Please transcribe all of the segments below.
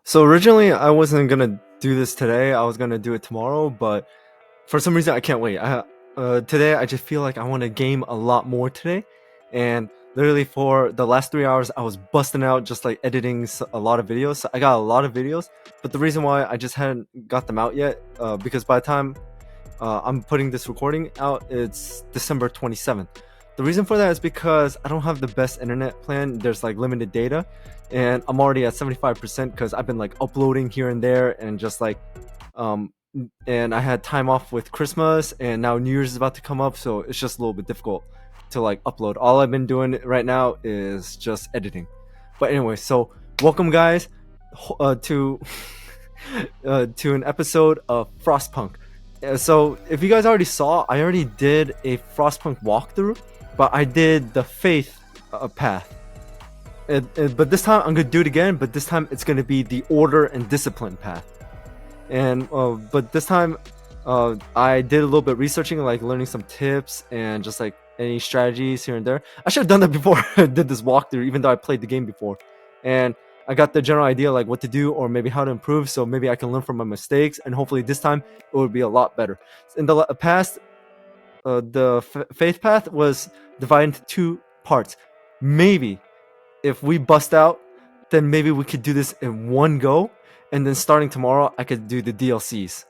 So originally I wasn't gonna do this today. I was gonna do it tomorrow, but for some reason I can't wait. Today I just feel like I want to game a lot more today, and literally for the last 3 hours I was busting out just like editing a lot of videos. So I got a lot of videos, but the reason why I just hadn't got them out yet, because by the time I'm putting this recording out, it's December 27th. The reason for that is because I don't have the best internet plan. There's like limited data, and I'm already at 75% because I've been like uploading here and there, and just like, and I had time off with Christmas, and now New Year's is about to come up, so it's just a little bit difficult to like upload. All I've been doing right now is just editing. But anyway, so welcome guys to to an episode of Frostpunk. So if you guys already saw, I already did a Frostpunk walkthrough, but I did the faith path. But this time I'm gonna do it again, but this time it's gonna be the order and discipline path. And but this time I did a little bit researching, like learning some tips and just like any strategies here and there. I should have done that before I did this walkthrough, even though I played the game before. And I got the general idea like what to do or maybe how to improve, so maybe I can learn from my mistakes, and hopefully this time it would be a lot better. In the past, the faith path was divided into two parts. Maybe if we bust out, then maybe we could do this in one go, and then starting tomorrow I could do the DLCs,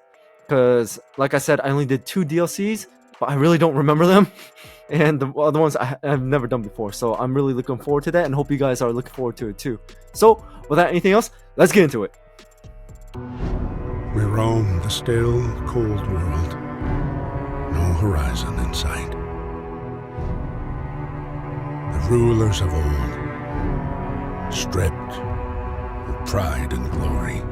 because like I said, I only did 2 DLCs, but I really don't remember them. And the other ones I've never done before, so I'm really looking forward to that, and hope you guys are looking forward to it too. So without anything else, let's get into it. We roam the still, cold world, no horizon in sight. The rulers of old, stripped of pride and glory.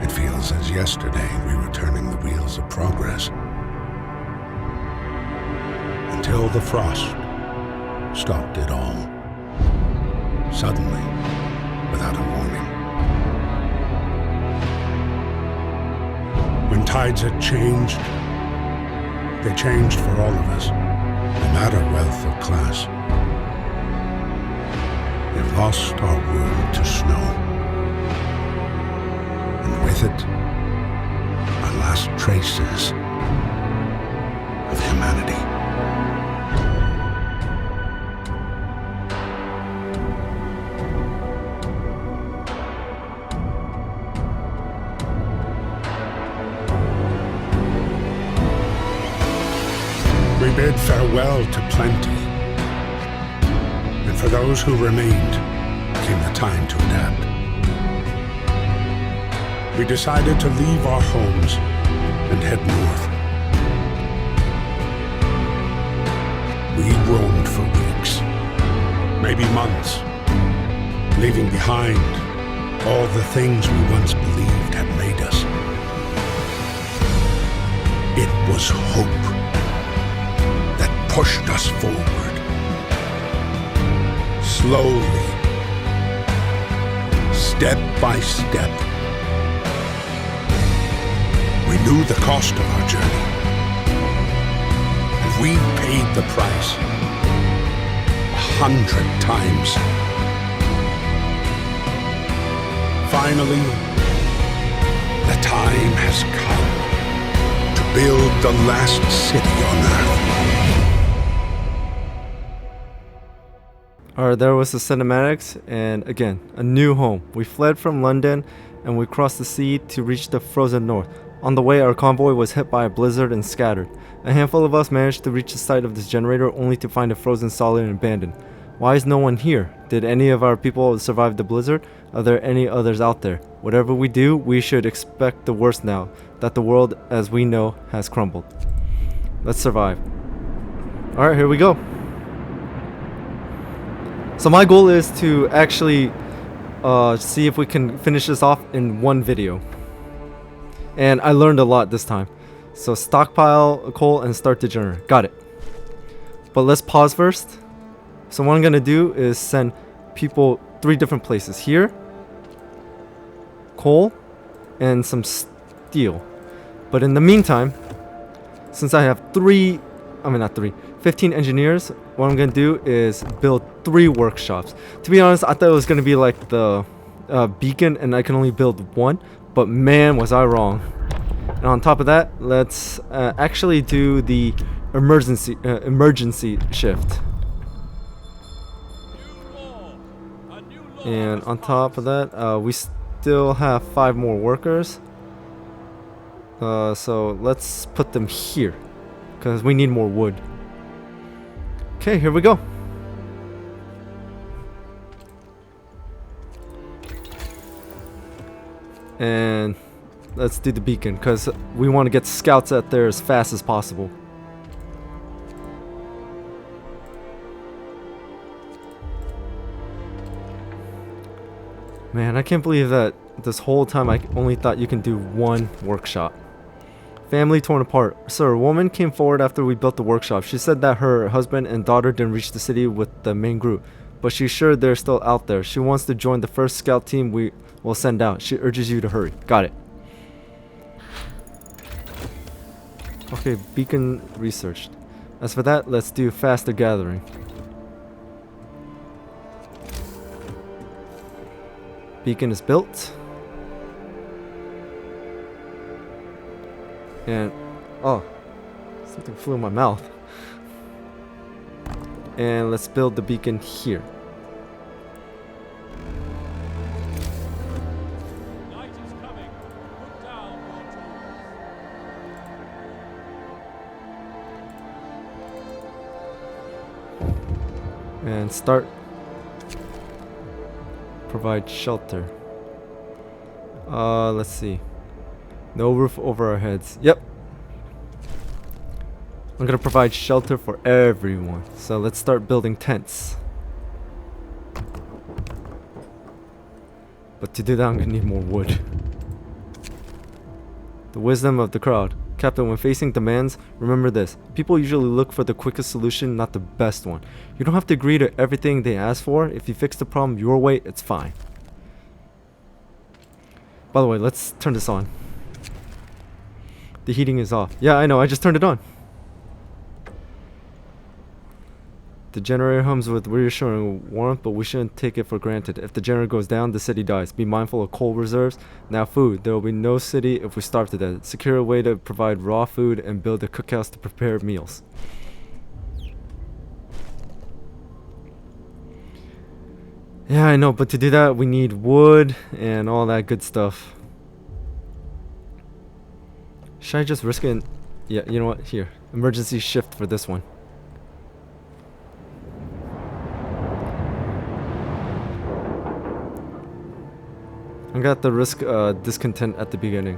It feels as yesterday we were turning the wheels of progress, until the frost stopped it all, suddenly, without a warning. When tides had changed, they changed for all of us, no matter wealth or class. We've lost our world to snow, and with it, our last traces of humanity. We bid farewell to plenty, and for those who remained came the time to adapt. We decided to leave our homes and head north. We roamed for weeks, maybe months, leaving behind all the things we once believed had made us. It was hope pushed us forward, slowly, step by step. We knew the cost of our journey, and we paid the price 100 times. Finally, the time has come to build the last city on Earth. Alright, there was the cinematics, and again, a new home. We fled from London and we crossed the sea to reach the frozen north. On the way, our convoy was hit by a blizzard and scattered. A handful of us managed to reach the site of this generator, only to find it frozen solid and abandoned. Why is no one here? Did any of our people survive the blizzard? Are there any others out there? Whatever we do, we should expect the worst now that the world as we know has crumbled. Let's survive. Alright, here we go. So my goal is to actually see if we can finish this off in one video. And I learned a lot this time. So stockpile coal and start the generator. Got it. But let's pause first. So what I'm going to do is send people 3 different places. Here, coal, and some steel. But in the meantime, since I have 15 engineers, what I'm gonna do is build 3 workshops. To be honest, I thought it was gonna be like the beacon and I can only build 1, but man was I wrong. And on top of that, let's actually do the emergency shift. And on top of that, we still have 5 more workers. So let's put them here, because we need more wood. Okay, here we go. And let's do the beacon, because we want to get scouts out there as fast as possible. Man, I can't believe that this whole time I only thought you can do 1 workshop. Family torn apart. Sir, a woman came forward after we built the workshop. She said that her husband and daughter didn't reach the city with the main group, but she's sure they're still out there. She wants to join the first scout team we will send out. She urges you to hurry. Got it. Okay, beacon researched. As for that, let's do faster gathering. Beacon is built. And oh, something flew in my mouth. And let's build the beacon here. Night is coming. Put down your tools. And start. Provide shelter. Let's see. No roof over our heads. Yep. I'm gonna provide shelter for everyone. So let's start building tents. But to do that, I'm gonna need more wood. The wisdom of the crowd. Captain, when facing demands, remember this. People usually look for the quickest solution, not the best one. You don't have to agree to everything they ask for. If you fix the problem your way, it's fine. By the way, let's turn this on. The heating is off. Yeah, I know, I just turned it on. The generator hums with reassuring warmth, but we shouldn't take it for granted. If the generator goes down, the city dies. Be mindful of coal reserves. Now food. There will be no city if we starve to death. Secure a way to provide raw food and build a cookhouse to prepare meals. Yeah, I know, but to do that, we need wood and all that good stuff. Should I just risk it? Yeah, you know what? Here. Emergency shift for this one. I got the risk discontent at the beginning.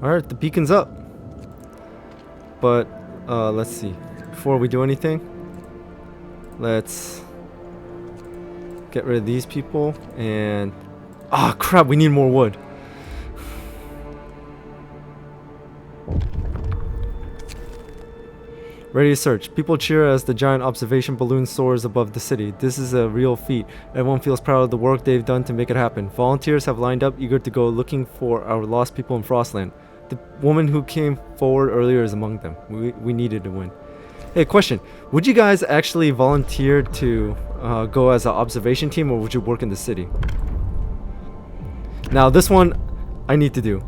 Alright, the beacon's up. But let's see. Before we do anything, let's get rid of these people and ah, crap, we need more wood. Ready to search. People cheer as the giant observation balloon soars above the city. This is a real feat. Everyone feels proud of the work they've done to make it happen. Volunteers have lined up, eager to go looking for our lost people in Frostland. The woman who came forward earlier is among them. We needed to win. Hey, question. Would you guys actually volunteer to go as an observation team, or would you work in the city? Now, this one I need to do.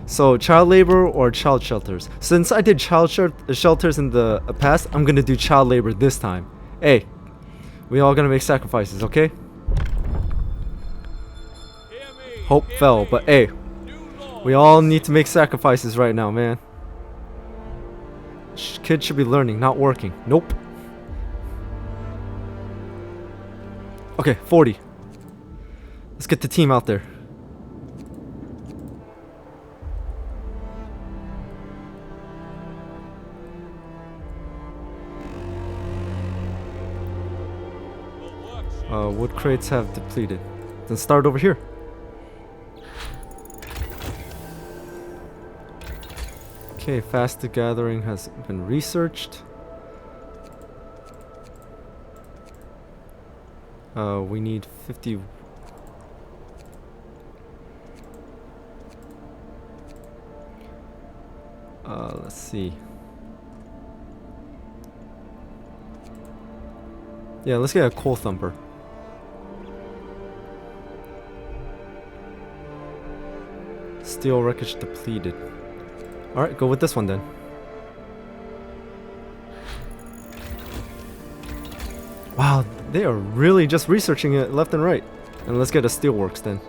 So, child labor or child shelters. Since I did child shelters in the past, I'm gonna do child labor this time. Hey, we all gonna make sacrifices, okay? Hope fell, but hey, we all need to make sacrifices right now, man. Kids should be learning, not working. Nope. Okay, 40. Let's get the team out there. Wood crates have depleted. Then start over here. Okay, faster gathering has been researched. We need 50. Let's see. Yeah, let's get a coal thumper. Steel wreckage depleted. Alright, go with this one then. Wow, they are really just researching it left and right. And let's get a steelworks then.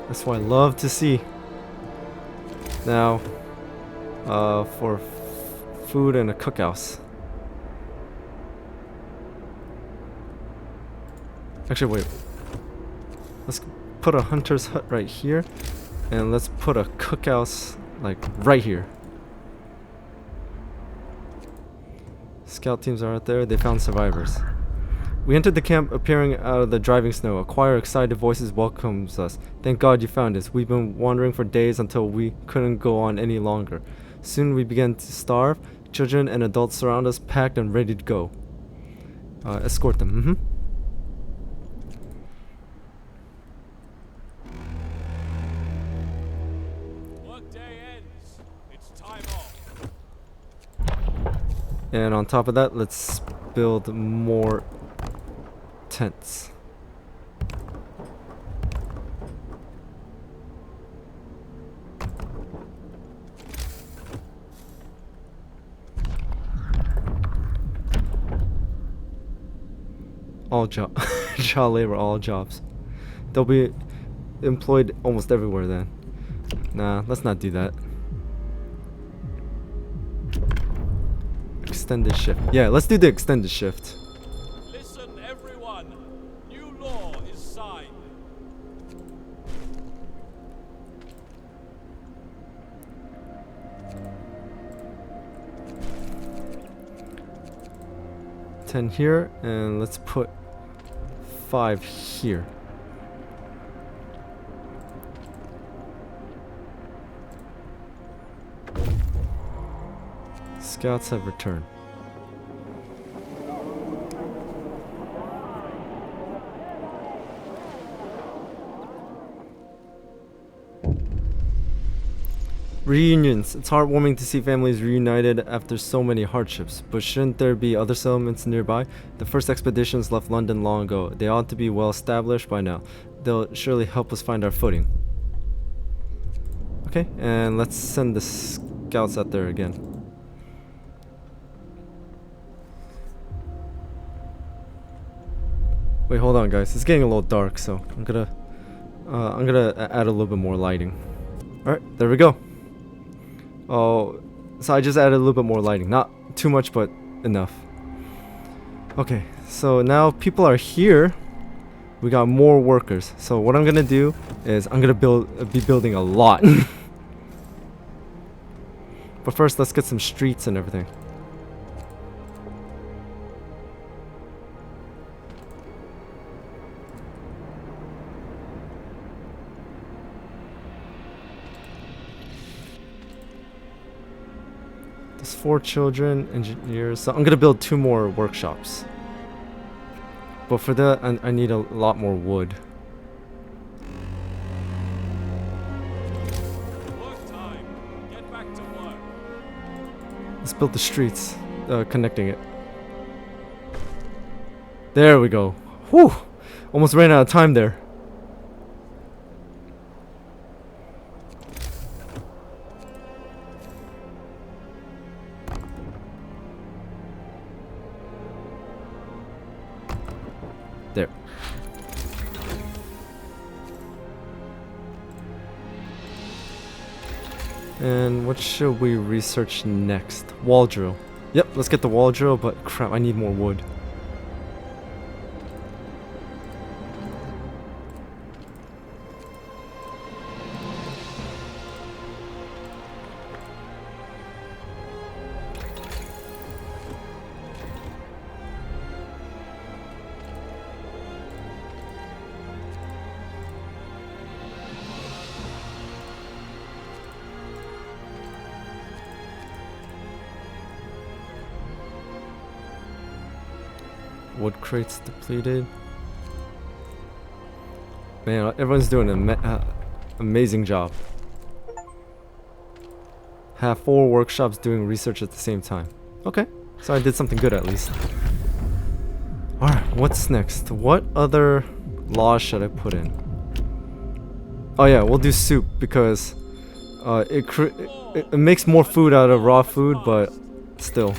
That's what I love to see. Now, for food and a cookhouse. Actually, wait. Let's put a hunter's hut right here, and let's put a cookhouse like right here. Scout teams are out there. They found survivors. We entered the camp appearing out of the driving snow. A choir of excited voices welcomes us. Thank God you found us. We've been wandering for days until we couldn't go on any longer. Soon we began to starve. Children and adults surround us, packed and ready to go. Escort them. Workday ends. It's time off. And on top of that, let's build more tents. All child labor, all jobs. They'll be employed almost everywhere then. Nah, let's not do that. Extended shift. Yeah, let's do the extended shift. Listen, everyone. New law is signed. Ten here, and let's put 5 here. Scouts have returned. Reunions. It's heartwarming to see families reunited after so many hardships, but shouldn't there be other settlements nearby? The first expeditions left London long ago. They ought to be well established by now. They'll surely help us find our footing. Okay, and let's send the scouts out there again. Wait, hold on, guys. It's getting a little dark, so I'm gonna add a little bit more lighting. All right, there we go. Oh, so I just added a little bit more lighting. Not too much, but enough. Okay, so now people are here. We got more workers. So what I'm gonna do is I'm gonna be building a lot. But first, let's get some streets and everything. There's 4 children, engineers. So I'm gonna build 2 more workshops. But for that, I need a lot more wood. Work time. Get back to work. Let's build the streets, connecting it. There we go. Whew! Almost ran out of time there. There. And what should we research next? Wall drill. Yep, let's get the wall drill, but crap, I need more wood. Wood crates depleted. Man, everyone's doing an amazing job. Have 4 workshops doing research at the same time. Okay, so I did something good at least. Alright, what's next? What other laws should I put in? Oh yeah, we'll do soup because it makes more food out of raw food, but still.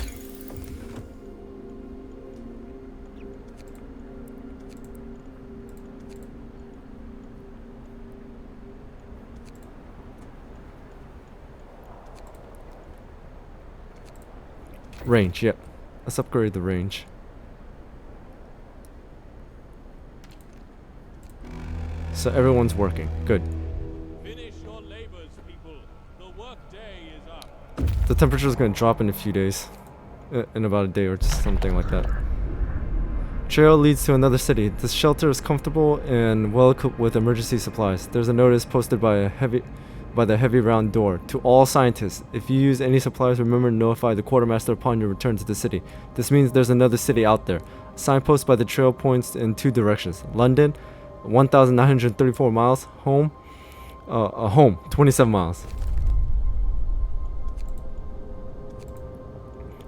Range, yep. Let's upgrade the range. So everyone's working. Good. Finish your labors, people. The work day is up. The temperature is going to drop in a few days. In about a day or something like that. Trail leads to another city. This shelter is comfortable and well equipped with emergency supplies. There's a notice posted by the heavy round door. To all scientists, if you use any supplies, remember to notify the quartermaster upon your return to the city. This means there's another city out there. Signpost by the trail points in 2 directions. London, 1,934 miles. Home, 27 miles.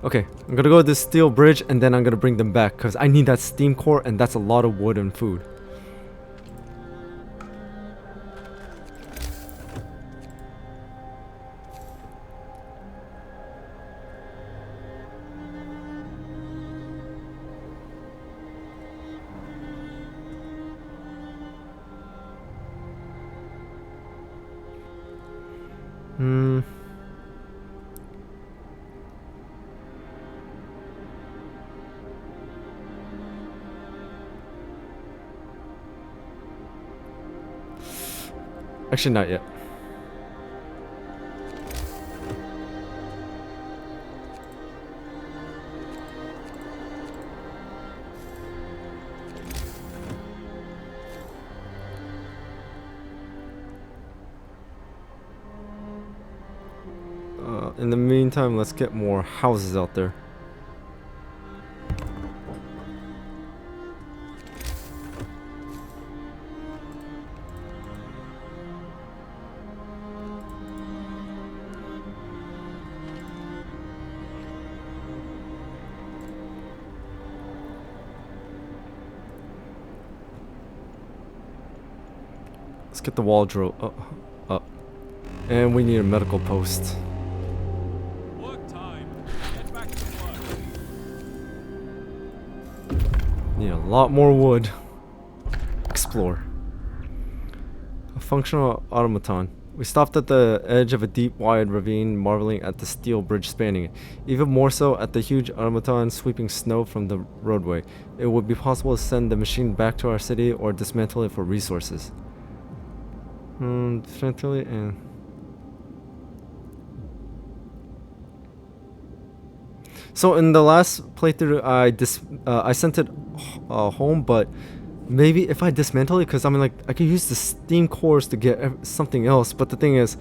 Okay, I'm gonna go to this steel bridge and then I'm gonna bring them back because I need that steam core and that's a lot of wood and food. Actually, not yet. In the meantime, let's get more houses out there. Let's get the wall drill up. And we need a medical post. Work time. Get back to work. Need a lot more wood. Explore. A functional automaton. We stopped at the edge of a deep, wide ravine, marveling at the steel bridge spanning it. Even more so at the huge automaton sweeping snow from the roadway. It would be possible to send the machine back to our city or dismantle it for resources. Dismantle it and... So in the last playthrough, I sent it home, but maybe if I dismantle it, because I mean, like, I could use the steam cores to get something else. But the thing is,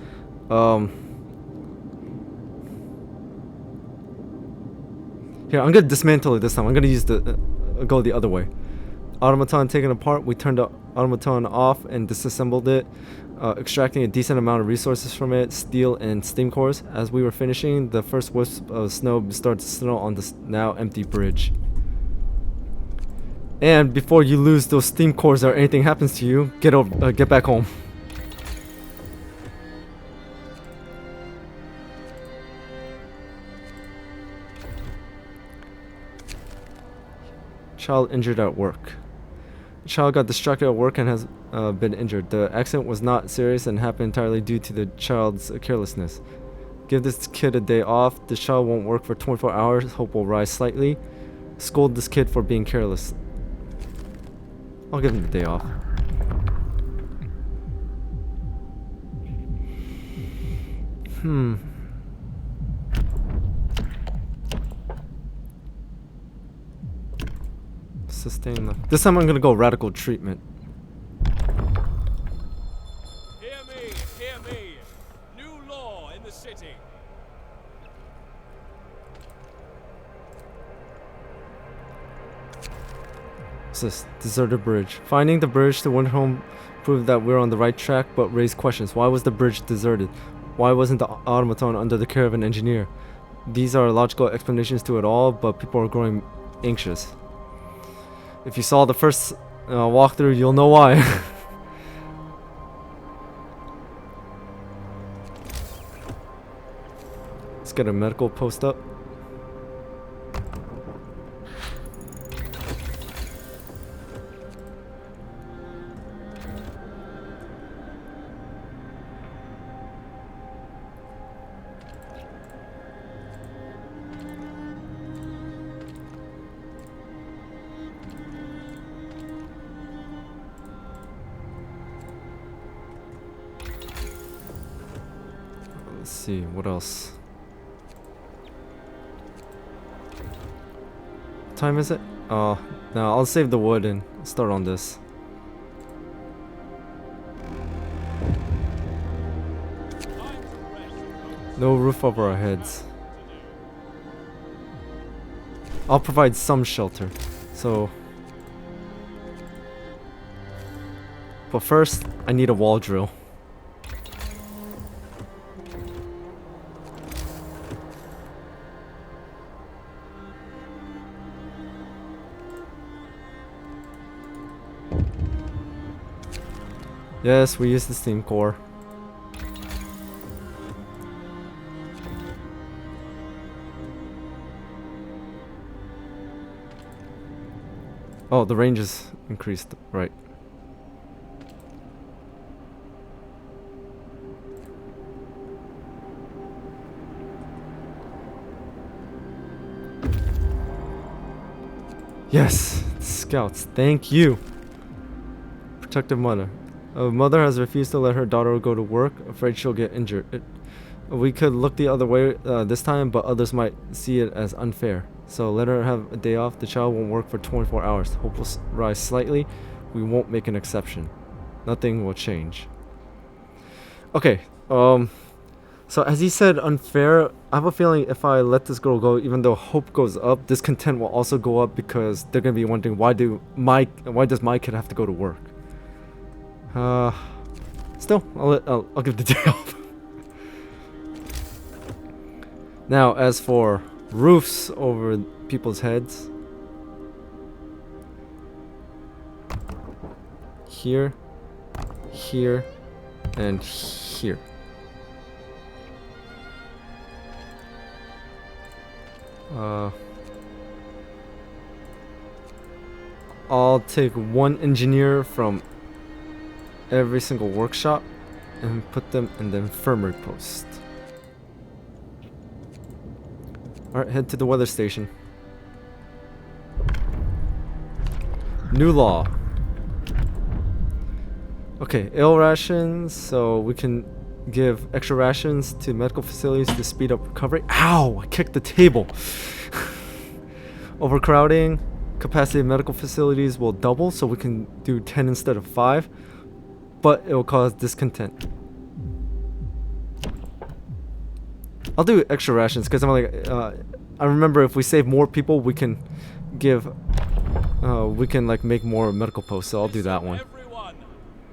here I'm gonna dismantle it this time. I'm gonna use the go the other way. Automaton taken apart. We turned the automaton off and disassembled it, extracting a decent amount of resources from it, steel and steam cores. As we were finishing, the first wisp of snow started to snow on the now empty bridge. And before you lose those steam cores or anything happens to you, get back home. Child injured at work. The child got distracted at work and has been injured. The accident was not serious and happened entirely due to the child's carelessness. Give this kid a day off. The child won't work for 24 hours. Hope will rise slightly. Scold this kid for being careless. I'll give him the day off. Sustain the... This time I'm gonna go radical treatment. Hear me, hear me. New law in the city. this? Deserted bridge. Finding the bridge to Windhome proved that we're on the right track, but raised questions. Why was the bridge deserted? Why wasn't the automaton under the care of an engineer? These are logical explanations to it all, but people are growing anxious. If you saw the first walkthrough, you'll know why. Let's get a medical post up. Let's see, what else? What time is it? Oh, no, I'll save the wood and start on this. No roof over our heads. I'll provide some shelter, so... But first, I need a wall drill. Yes, we use the steam core. Oh, the range is increased, right. Yes, scouts, thank you. Protective mother. A mother has refused to let her daughter go to work, afraid she'll get injured. We could look the other way this time, but others might see it as unfair. So let her have a day off. The child won't work for 24 hours. Hope will rise slightly. We won't make an exception. Nothing will change. Okay, so as he said unfair, I have a feeling if I let this girl go, even though hope goes up, discontent will also go up because they're gonna be wondering why does my kid have to go to work? Still, I'll give the day off. Now, as for roofs over people's heads, here, here, and here. I'll take one engineer from every single workshop and put them in the infirmary post. Alright, head to the weather station. New law. Okay, ill rations, so we can give extra rations to medical facilities to speed up recovery. Ow! I kicked the table! Overcrowding. Capacity of medical facilities will double, so we can do 10 instead of 5. But it will cause discontent. I'll do extra rations because I'm like, I remember if we save more people, we can give, we can like make more medical posts. So I'll do that one. Everyone,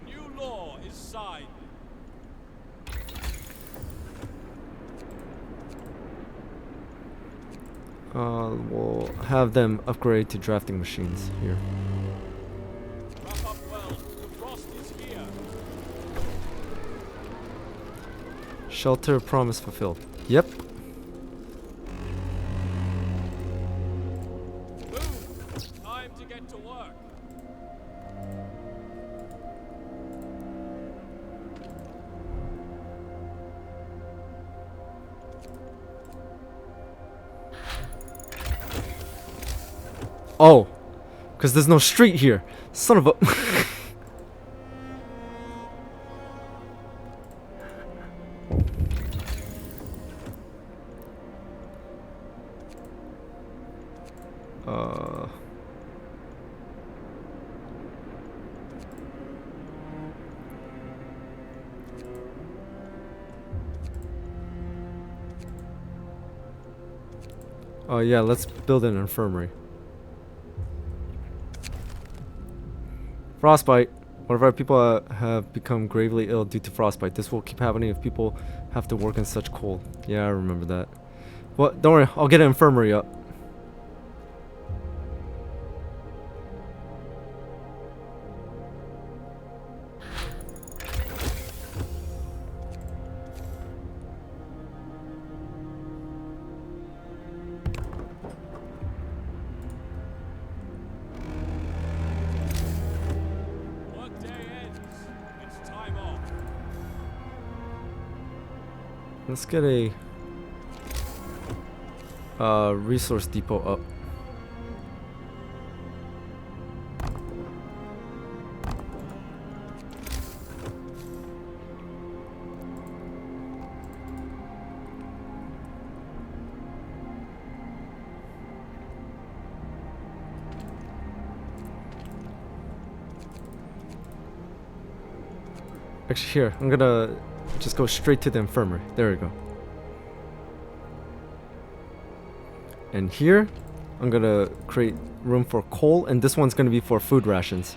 new law is signed. We'll have them upgrade to drafting machines here. Wrap up well. The frost is here. Shelter promise fulfilled. Yep. Move. Time to get to work. Oh, because there's no street here. Son of a. Oh yeah, let's build an infirmary. Frostbite. One of our people have become gravely ill due to frostbite. This will keep happening if people have to work in such cold. Yeah, I remember that. Well, don't worry. I'll get an infirmary up. Let's get a resource depot up. Actually, here, I'm gonna just go straight to the infirmary. There we go. And here, I'm gonna create room for coal, and this one's gonna be for food rations.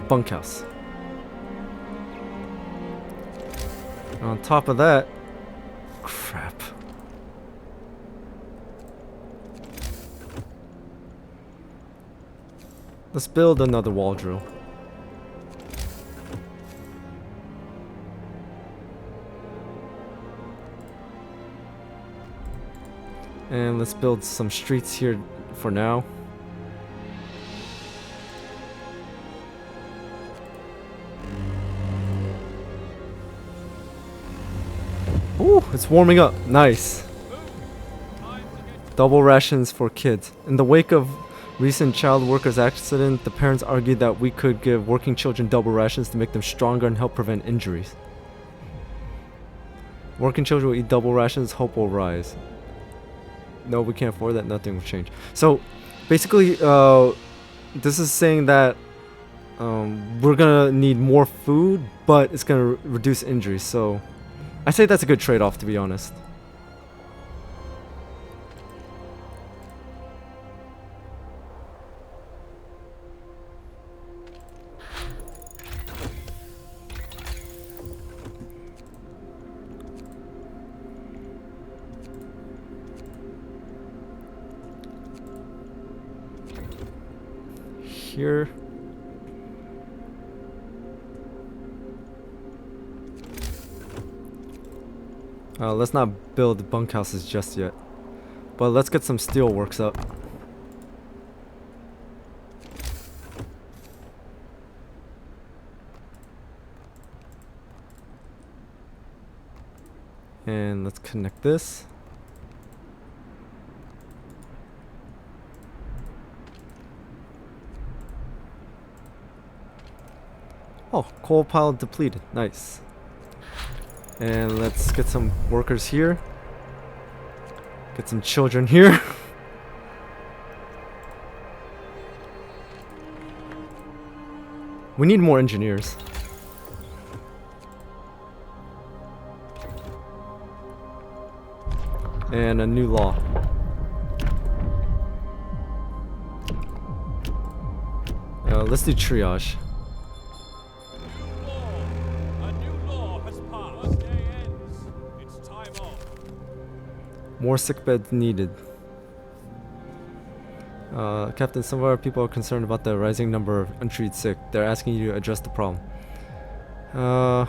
Bunkhouse. On top of that, crap. Let's build another wall drill. And let's build some streets here for now. Ooh, it's warming up. Nice. Double rations for kids. In the wake of recent child workers accident, the parents argued that we could give working children double rations to make them stronger and help prevent injuries. Working children will eat double rations, hope will rise. No, we can't afford that, nothing will change. So, basically, this is saying that we're gonna need more food, but it's gonna reduce injuries, so I say that's a good trade-off, to be honest. Here. Let's not build bunkhouses just yet, but let's get some steel works up. And let's connect this. Oh, coal pile depleted. Nice. And let's get some workers here. Get some children here. We need more engineers. And a new law. Let's do triage. More sick beds needed. Captain, some of our people are concerned about the rising number of untreated sick. They're asking you to address the problem. I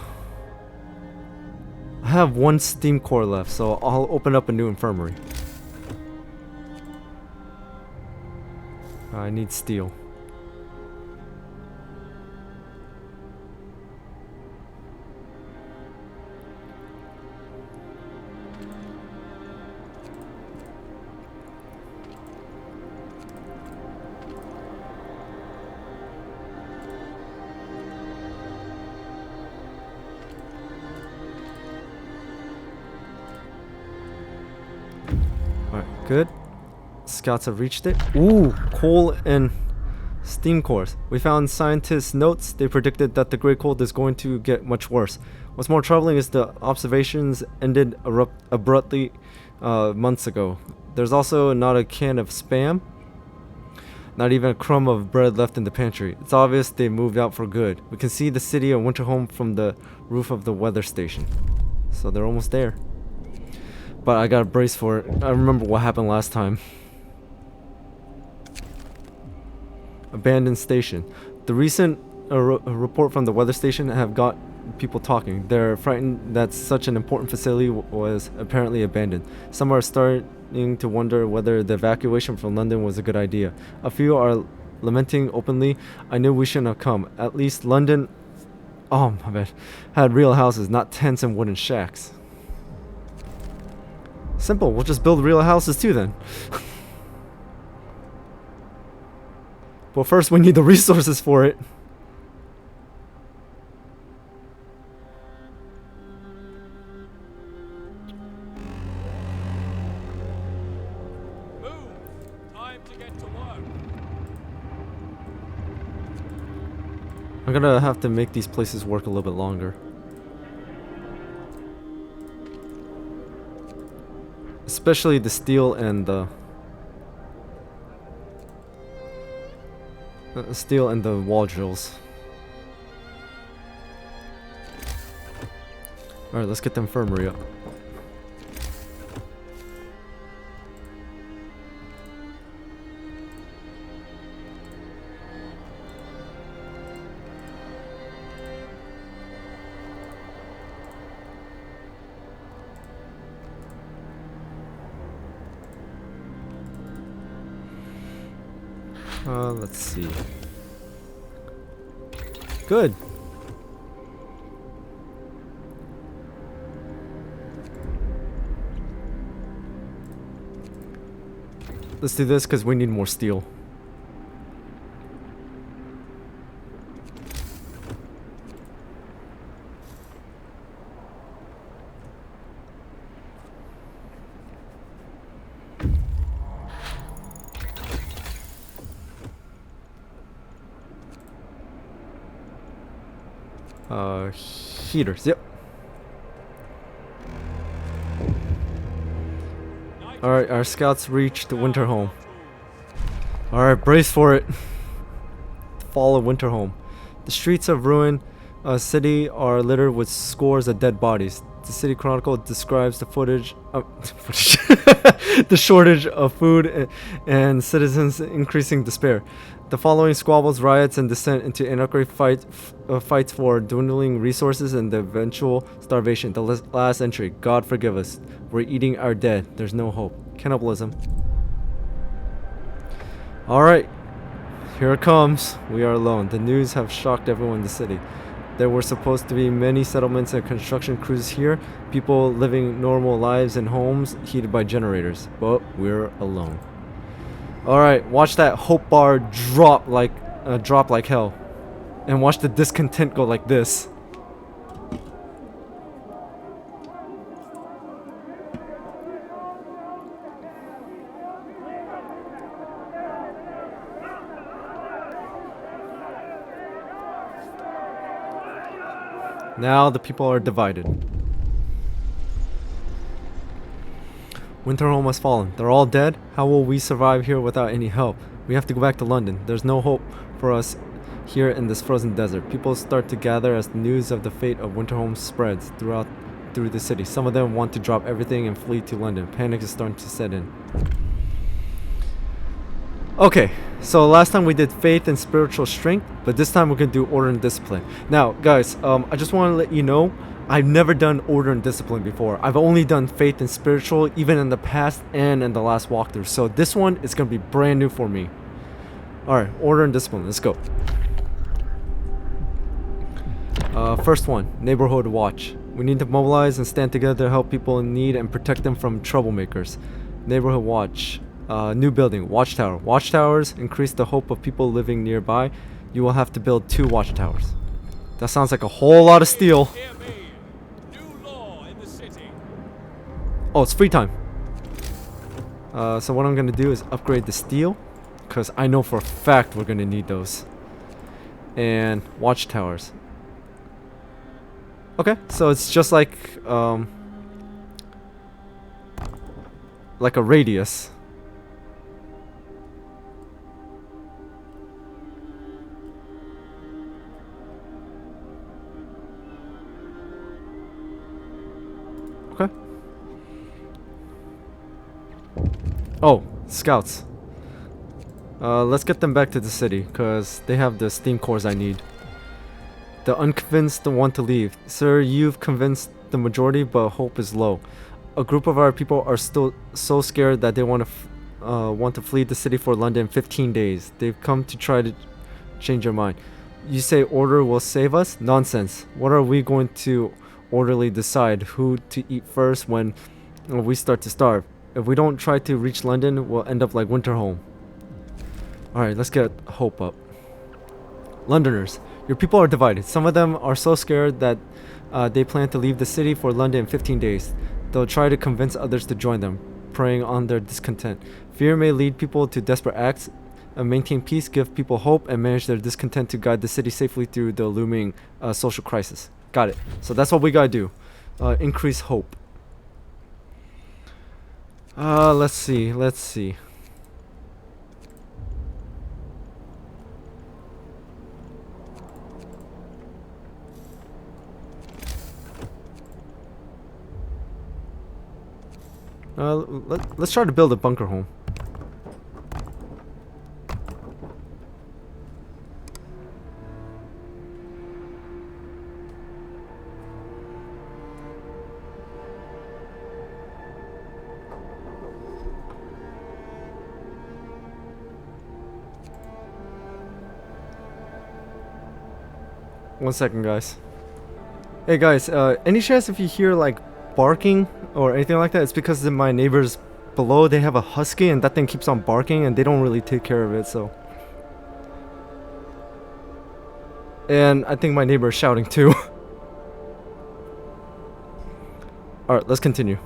have one steam core left, so I'll open up a new infirmary. I need steel. Alright, good. Scouts have reached it. Ooh, coal and Steam cores. We found scientists' notes. They predicted that the Great Cold is going to get much worse. What's more troubling is the observations ended abruptly months ago. There's also not a can of Spam. Not even a crumb of bread left in the pantry. It's obvious they moved out for good. We can see the city of Winterholm from the roof of the weather station. So they're almost there. But I gotta brace for it. I remember what happened last time. Abandoned station. The recent report from the weather station have got people talking. They're frightened that such an important facility was apparently abandoned. Some are starting to wonder whether the evacuation from London was a good idea. A few are lamenting openly, I knew we shouldn't have come. At least London, oh my bad, had real houses, not tents and wooden shacks. Simple, we'll just build real houses too then. But first we need the resources for it. I'm gonna have to make these places work a little bit longer. Especially the steel and the wall drills. Alright, let's get the infirmary up. Let's see. Good. Let's do this because we need more steel. Heaters, yep. Alright, our scouts reached Winterholm. Alright, brace for it. Fall of Winterholm. The streets of ruined city are littered with scores of dead bodies. The City Chronicle describes the the shortage of food and citizens' increasing despair. The following squabbles, riots, and descent into anarchy fights for dwindling resources and the eventual starvation. The last entry, God forgive us. We're eating our dead. There's no hope. Cannibalism. Alright. Here it comes. We are alone. The news have shocked everyone in the city. There were supposed to be many settlements and construction crews here. People living normal lives in homes heated by generators. But we're alone. Alright, watch that hope bar drop like hell. And watch the discontent go like this. Now the people are divided. Winterholm has fallen. They're all dead. How will we survive here without any help? We have to go back to London. There's no hope for us here in this frozen desert. People start to gather as the news of the fate of Winterholm spreads through the city. Some of them want to drop everything and flee to London. Panic is starting to set in. Okay, so last time we did faith and spiritual strength, but this time we're gonna do order and discipline. Now, guys, I just want to let you know, I've never done order and discipline before. I've only done faith and spiritual, even in the past and in the last walkthrough. So this one is gonna be brand new for me. All right, order and discipline. Let's go. First one, neighborhood watch. We need to mobilize and stand together to help people in need and protect them from troublemakers. Neighborhood watch. New building, watchtower. Watchtowers increase the hope of people living nearby. You will have to build 2 watchtowers. That sounds like a whole lot of steel. Hear me. New law in the city. Oh, it's free time. So what I'm gonna do is upgrade the steel, because I know for a fact we're gonna need those. And watchtowers. Okay, so it's just like a radius. Okay. Oh, scouts. Let's get them back to the city, because they have the steam cores I need. The unconvinced want to leave. Sir, you've convinced the majority, but hope is low. A group of our people are still so scared that they want to flee the city for London in 15 days. They've come to try to change your mind. You say order will save us? Nonsense. What are we going to orderly decide who to eat first when we start to starve? If we don't try to reach London, we'll end up like Winterholm. Alright, let's get hope up. Londoners, your people are divided. Some of them are so scared that they plan to leave the city for London in 15 days. They'll try to convince others to join them, preying on their discontent. Fear may lead people to desperate acts. Maintain peace, give people hope, and manage their discontent to guide the city safely through the looming social crisis. Got it. So that's what we gotta do. Increase hope. Let's see. Let's try to build a bunker home. One second, guys. Hey guys, any chance if you hear like barking or anything like that, it's because my neighbors below, they have a husky and that thing keeps on barking and they don't really take care of it, so. And I think my neighbor is shouting too. Alright, let's continue.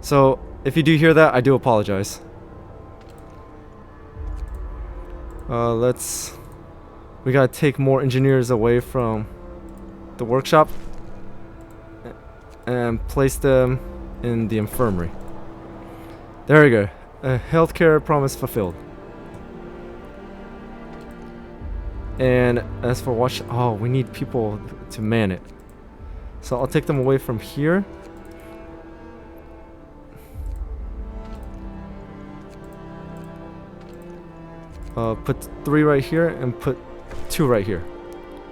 So, if you do hear that, I do apologize. We gotta take more engineers away from the workshop and place them in the infirmary. There we go. A healthcare promise fulfilled. And as for we need people to man it. So I'll take them away from here. Put 3 right here and put 2 right here.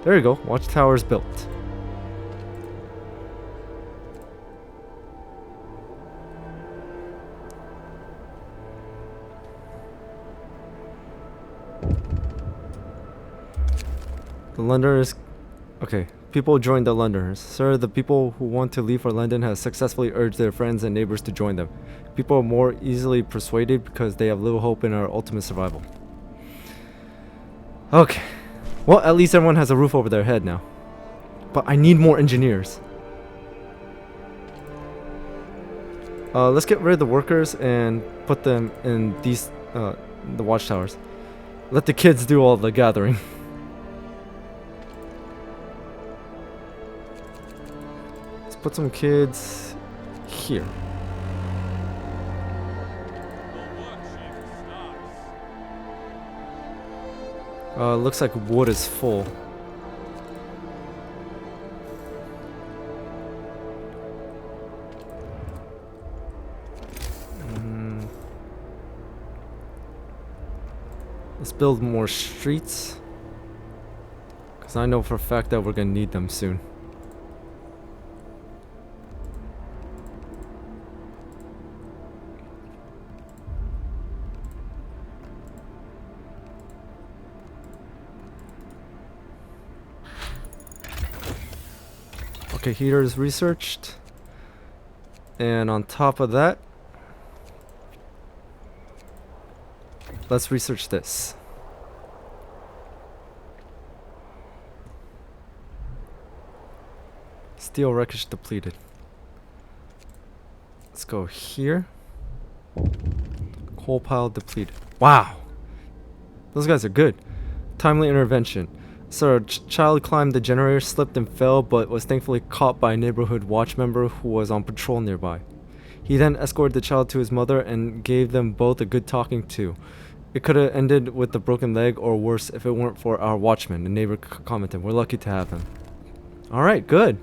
There you go. Watchtower's built. The Londoners. Okay, people join the Londoners. Sir, the people who want to leave for London have successfully urged their friends and neighbors to join them. People are more easily persuaded because they have little hope in our ultimate survival. Okay. Well, at least everyone has a roof over their head now. But I need more engineers. Let's get rid of the workers and put them in these, the watchtowers. Let the kids do all the gathering. Let's put some kids here. Looks like wood is full. Let's build more streets, because I know for a fact that we're gonna need them soon. Okay, heater is researched. And on top of that, let's research this. Steel wreckage depleted. Let's go here. Coal pile depleted. Wow. Those guys are good. Timely intervention. So a child climbed the generator, slipped and fell, but was thankfully caught by a neighborhood watch member who was on patrol nearby. He then escorted the child to his mother and gave them both a good talking to. It could have ended with a broken leg or worse if it weren't for our watchman, the neighbor commented. We're lucky to have him. Alright, good.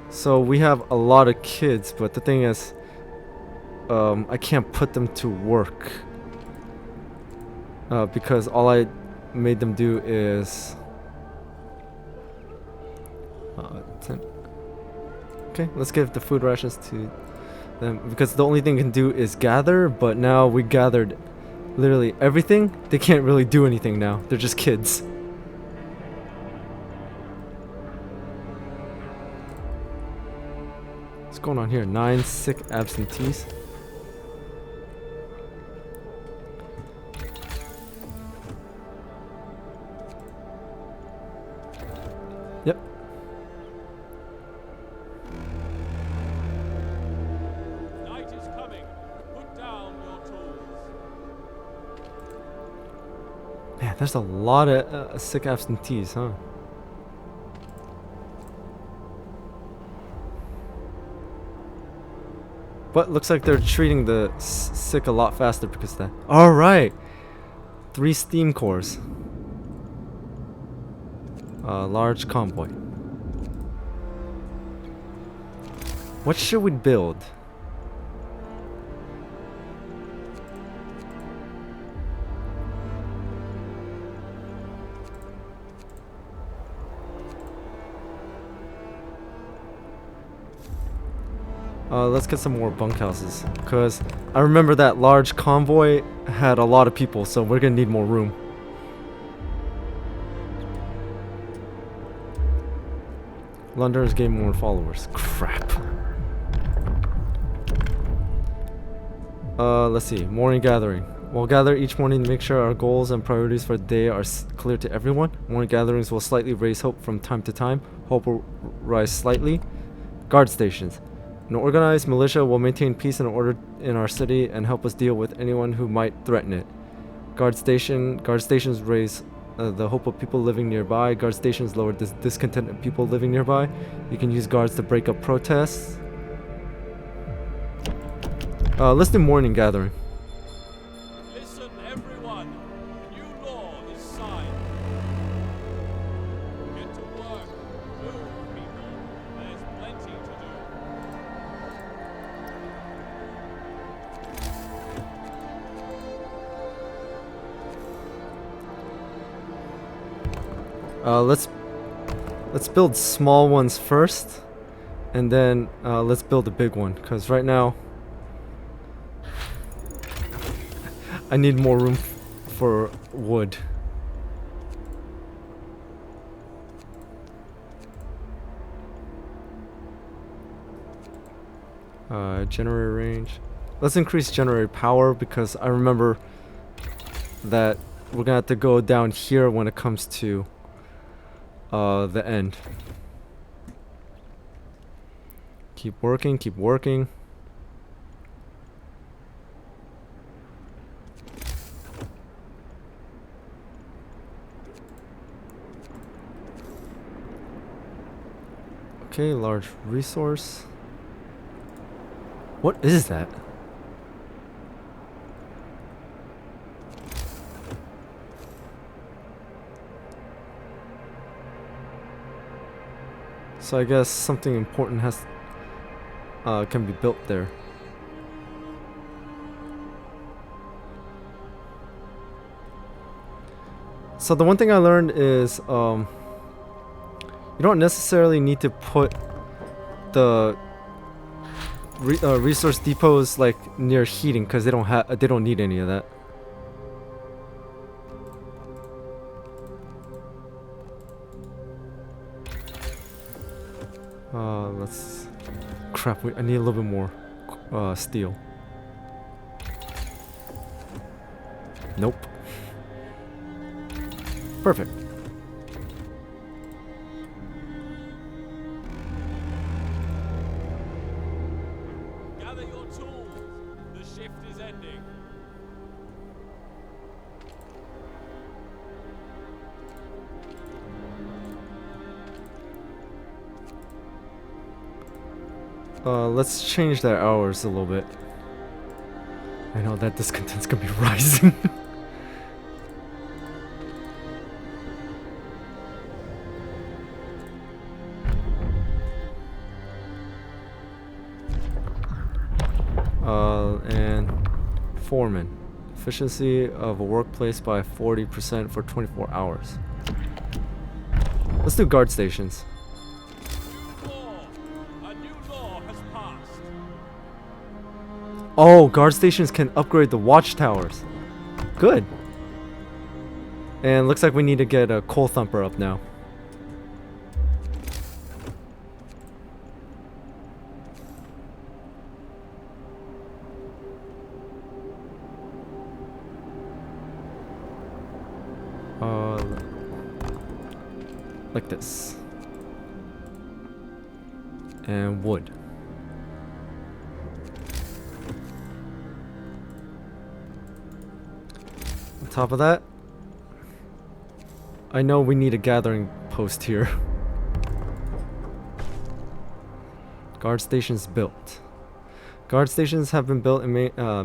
So we have a lot of kids, but the thing is, I can't put them to work. Because all I made them do is... 10. Okay, let's give the food rations to them. Because the only thing we can do is gather, but now we gathered literally everything. They can't really do anything now. They're just kids. What's going on here? 9 sick absentees. Yep. Night is coming. Put down your tools. Man, there's a lot of sick absentees, huh? But looks like they're treating the sick a lot faster because of that. Alright! 3 steam cores. Large convoy. What should we build? Let's get some more bunkhouses, because I remember that large convoy had a lot of people, so we're gonna need more room. Londoners gain more followers. Crap. Let's see. Morning gathering. We'll gather each morning to make sure our goals and priorities for the day are clear to everyone. Morning gatherings will slightly raise hope from time to time. Hope will rise slightly. Guard stations. An organized militia will maintain peace and order in our city and help us deal with anyone who might threaten it. Guard stations raise the hope of people living nearby. Guard stations lower discontent of people living nearby. You can use guards to break up protests. Let's do morning gathering. Listen, everyone. A new law is signed. Get to work. Move, people. There's plenty to do. Let's build small ones first, and then let's build a big one. Cause right now I need more room for wood. Generator range. Let's increase generator power because I remember that we're gonna have to go down here when it comes to the end. Keep working, keep working. Okay, large resource. What is that? So I guess something important can be built there. So the one thing I learned is you don't necessarily need to put the resource depots like near heating because they don't need any of that. Let's crap. I need a little bit more steel. Nope. Perfect. Gather your tools. The shift is ending. Let's change their hours a little bit. I know that discontent's gonna be rising. And foreman. Efficiency of a workplace by 40% for 24 hours. Let's do guard stations. New law. A new law has passed. Oh, guard stations can upgrade the watchtowers. Good. And looks like we need to get a coal thumper up now. Like this. And wood. On top of that, I know we need a gathering post here. Guard stations built. Guard stations have been built and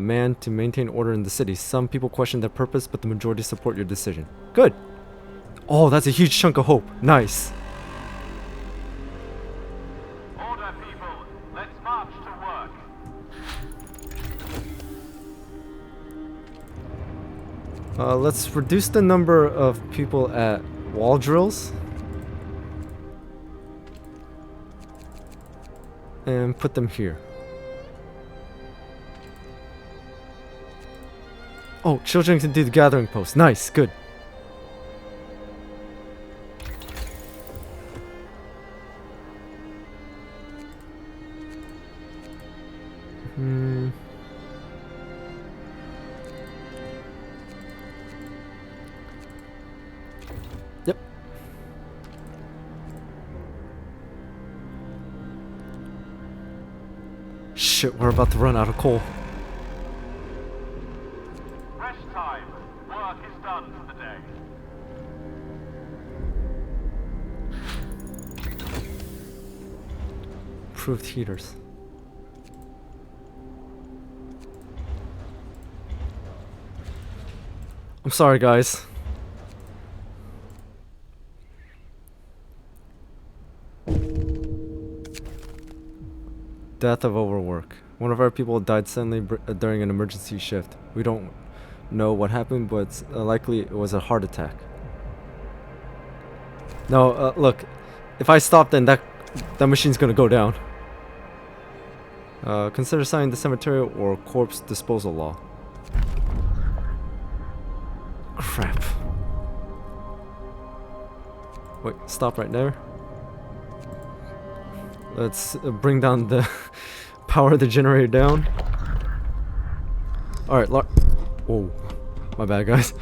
manned to maintain order in the city. Some people question their purpose, but the majority support your decision. Good. Oh, that's a huge chunk of hope. Nice. Order, people. Let's march to work. Let's reduce the number of people at wall drills. And put them here. Oh, children can do the gathering post. Nice, good. Yep. Shit, we're about to run out of coal. Rest time. Work is done for the day. Improved heaters. I'm sorry, guys. Death of overwork. One of our people died suddenly during an emergency shift. We don't know what happened, but it's likely it was a heart attack. No, look. If I stop, then that machine's gonna go down. Consider signing the cemetery or corpse disposal law. Crap. Wait, stop right there. Let's bring down the power of the generator down. Alright, oh, my bad, guys.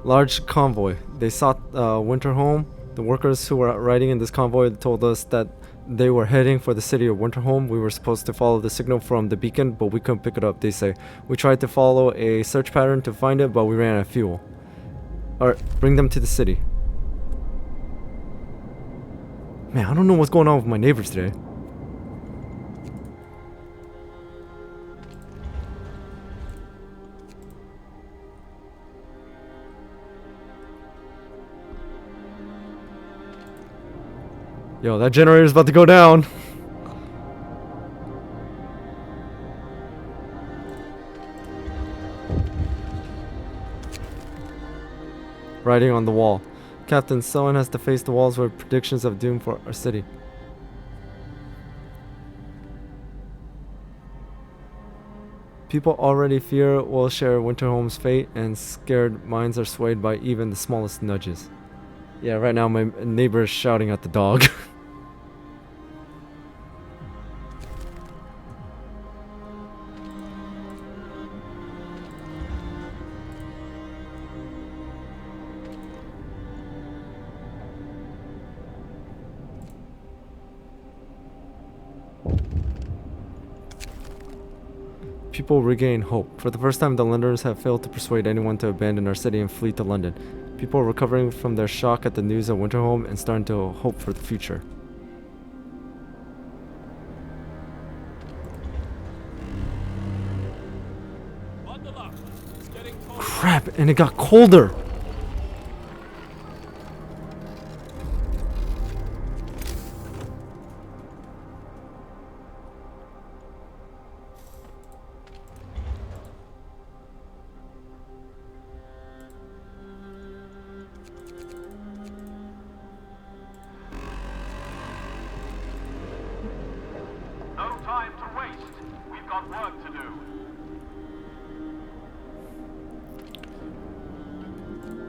Large convoy. They sought Winterholm. The workers who were riding in this convoy told us that they were heading for the city of Winterholm. We were supposed to follow the signal from the beacon, but we couldn't pick it up, they say. We tried to follow a search pattern to find it, but we ran out of fuel. Alright, bring them to the city. Man, I don't know what's going on with my neighbors today. Yo, that generator's about to go down. Writing on the wall. Captain, someone has to face the walls with predictions of doom for our city. People already fear we'll share Winterholm's fate, and scared minds are swayed by even the smallest nudges. Yeah, right now my neighbor is shouting at the dog. People regain hope. For the first time, the Londoners have failed to persuade anyone to abandon our city and flee to London. People are recovering from their shock at the news of Winterhome and starting to hope for the future. Bundle up. It's getting cold. Crap, and it got colder! No time to waste. We've got work to do.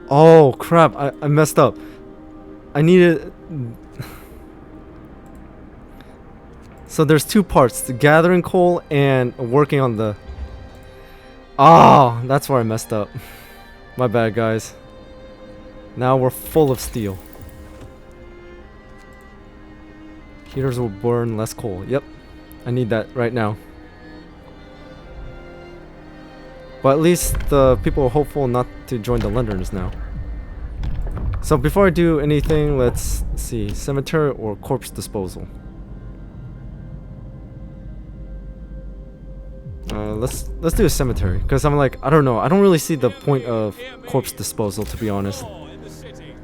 Oh crap, I messed up. I needed... So there's two parts, the gathering coal and working on the... Ah, that's where I messed up. My bad, guys. Now we're full of steel. Heaters will burn less coal. Yep, I need that right now. But at least the people are hopeful not to join the Londoners now. So before I do anything, let's see, cemetery or corpse disposal. Let's do a cemetery, because I'm like, I don't know, I don't really see the point of corpse disposal, to be honest. Law in the city.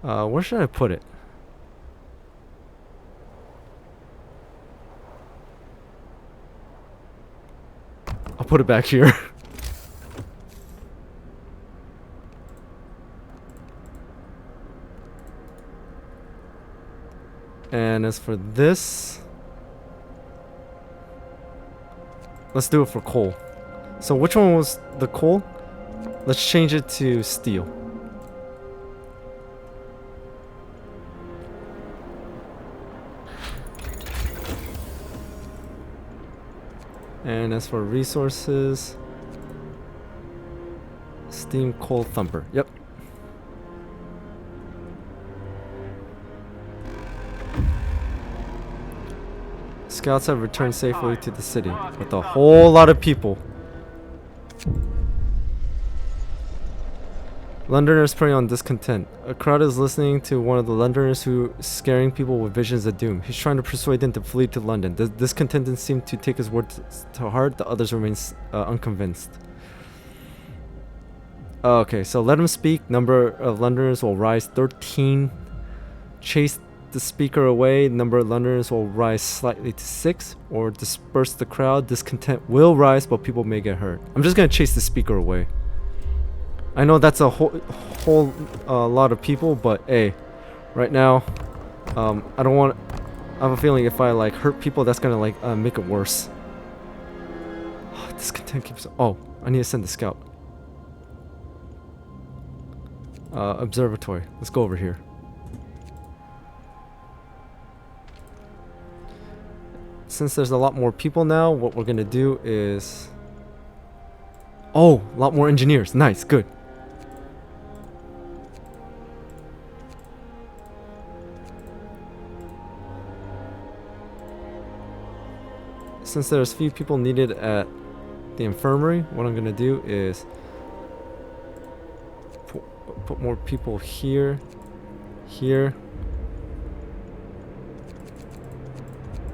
Where should I put it? I'll put it back here. And as for this, let's do it for coal. So which one was the coal? Let's change it to steel. And as for resources, steam coal thumper. Yep. Scouts have returned safely to the city with a whole lot of people. Londoners prey on discontent. A crowd is listening to one of the Londoners who is scaring people with visions of doom. He's trying to persuade them to flee to London. The discontentants seem to take his words to heart. The others remain unconvinced. Okay, so let him speak. Number of Londoners will rise 13. Chase the speaker away. Number of Londoners will rise slightly to 6. Or disperse the crowd. Discontent will rise, but people may get hurt. I'm just gonna chase the speaker away. I know that's a whole lot of people, but hey, right now, I don't want. I have a feeling if I like hurt people, that's gonna like make it worse. Discontent keeps. Oh, I need to send the scout. Observatory. Let's go over here. Since there's a lot more people now, what we're gonna do is. Oh, a lot more engineers. Nice, good. Since there's few people needed at the infirmary, what I'm gonna do is put more people here, here.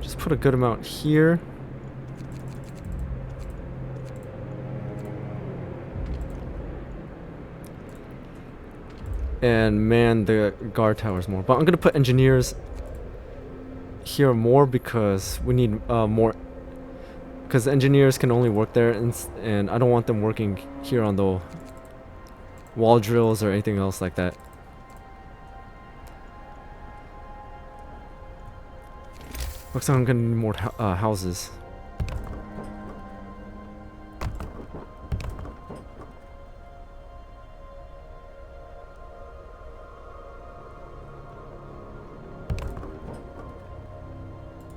Just put a good amount here. And man the guard towers more. But I'm gonna put engineers here more because we need more. Because engineers can only work there, and I don't want them working here on the wall drills or anything else like that. Looks like I'm gonna need more houses.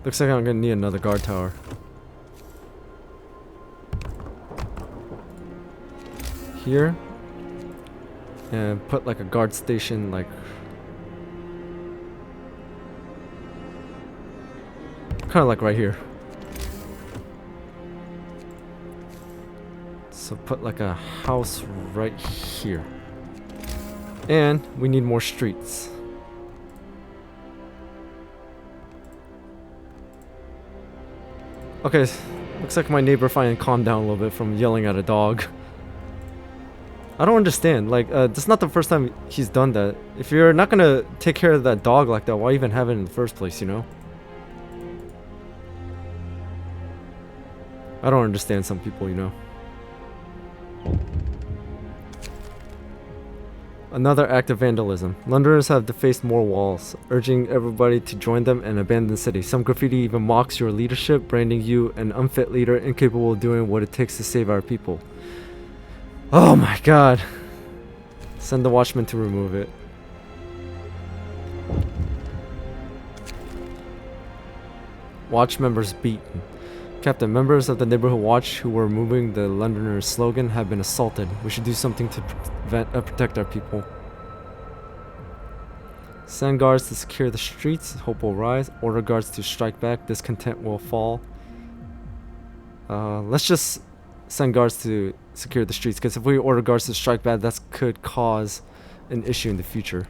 Looks like I'm gonna need another guard tower. here. And put like a guard station like kind of like right here. So put like a house right here. And we need more streets. Okay, looks like my neighbor finally calmed down a little bit from yelling at a dog. I don't understand, like, this is not the first time he's done that. If you're not gonna take care of that dog like that, why even have it in the first place, you know? I don't understand some people, you know? Another act of vandalism. Londoners have defaced more walls, urging everybody to join them and abandon the city. Some graffiti even mocks your leadership, branding you an unfit leader incapable of doing what it takes to save our people. Oh my god. Send the watchman to remove it. Watch members beaten. Captain, members of the neighborhood watch who were removing the Londoners' slogan have been assaulted. We should do something to protect our people. Send guards to secure the streets. Hope will rise. Order guards to strike back. Discontent will fall. Let's just send guards to secure the streets, because if we order guards to strike back, that could cause an issue in the future.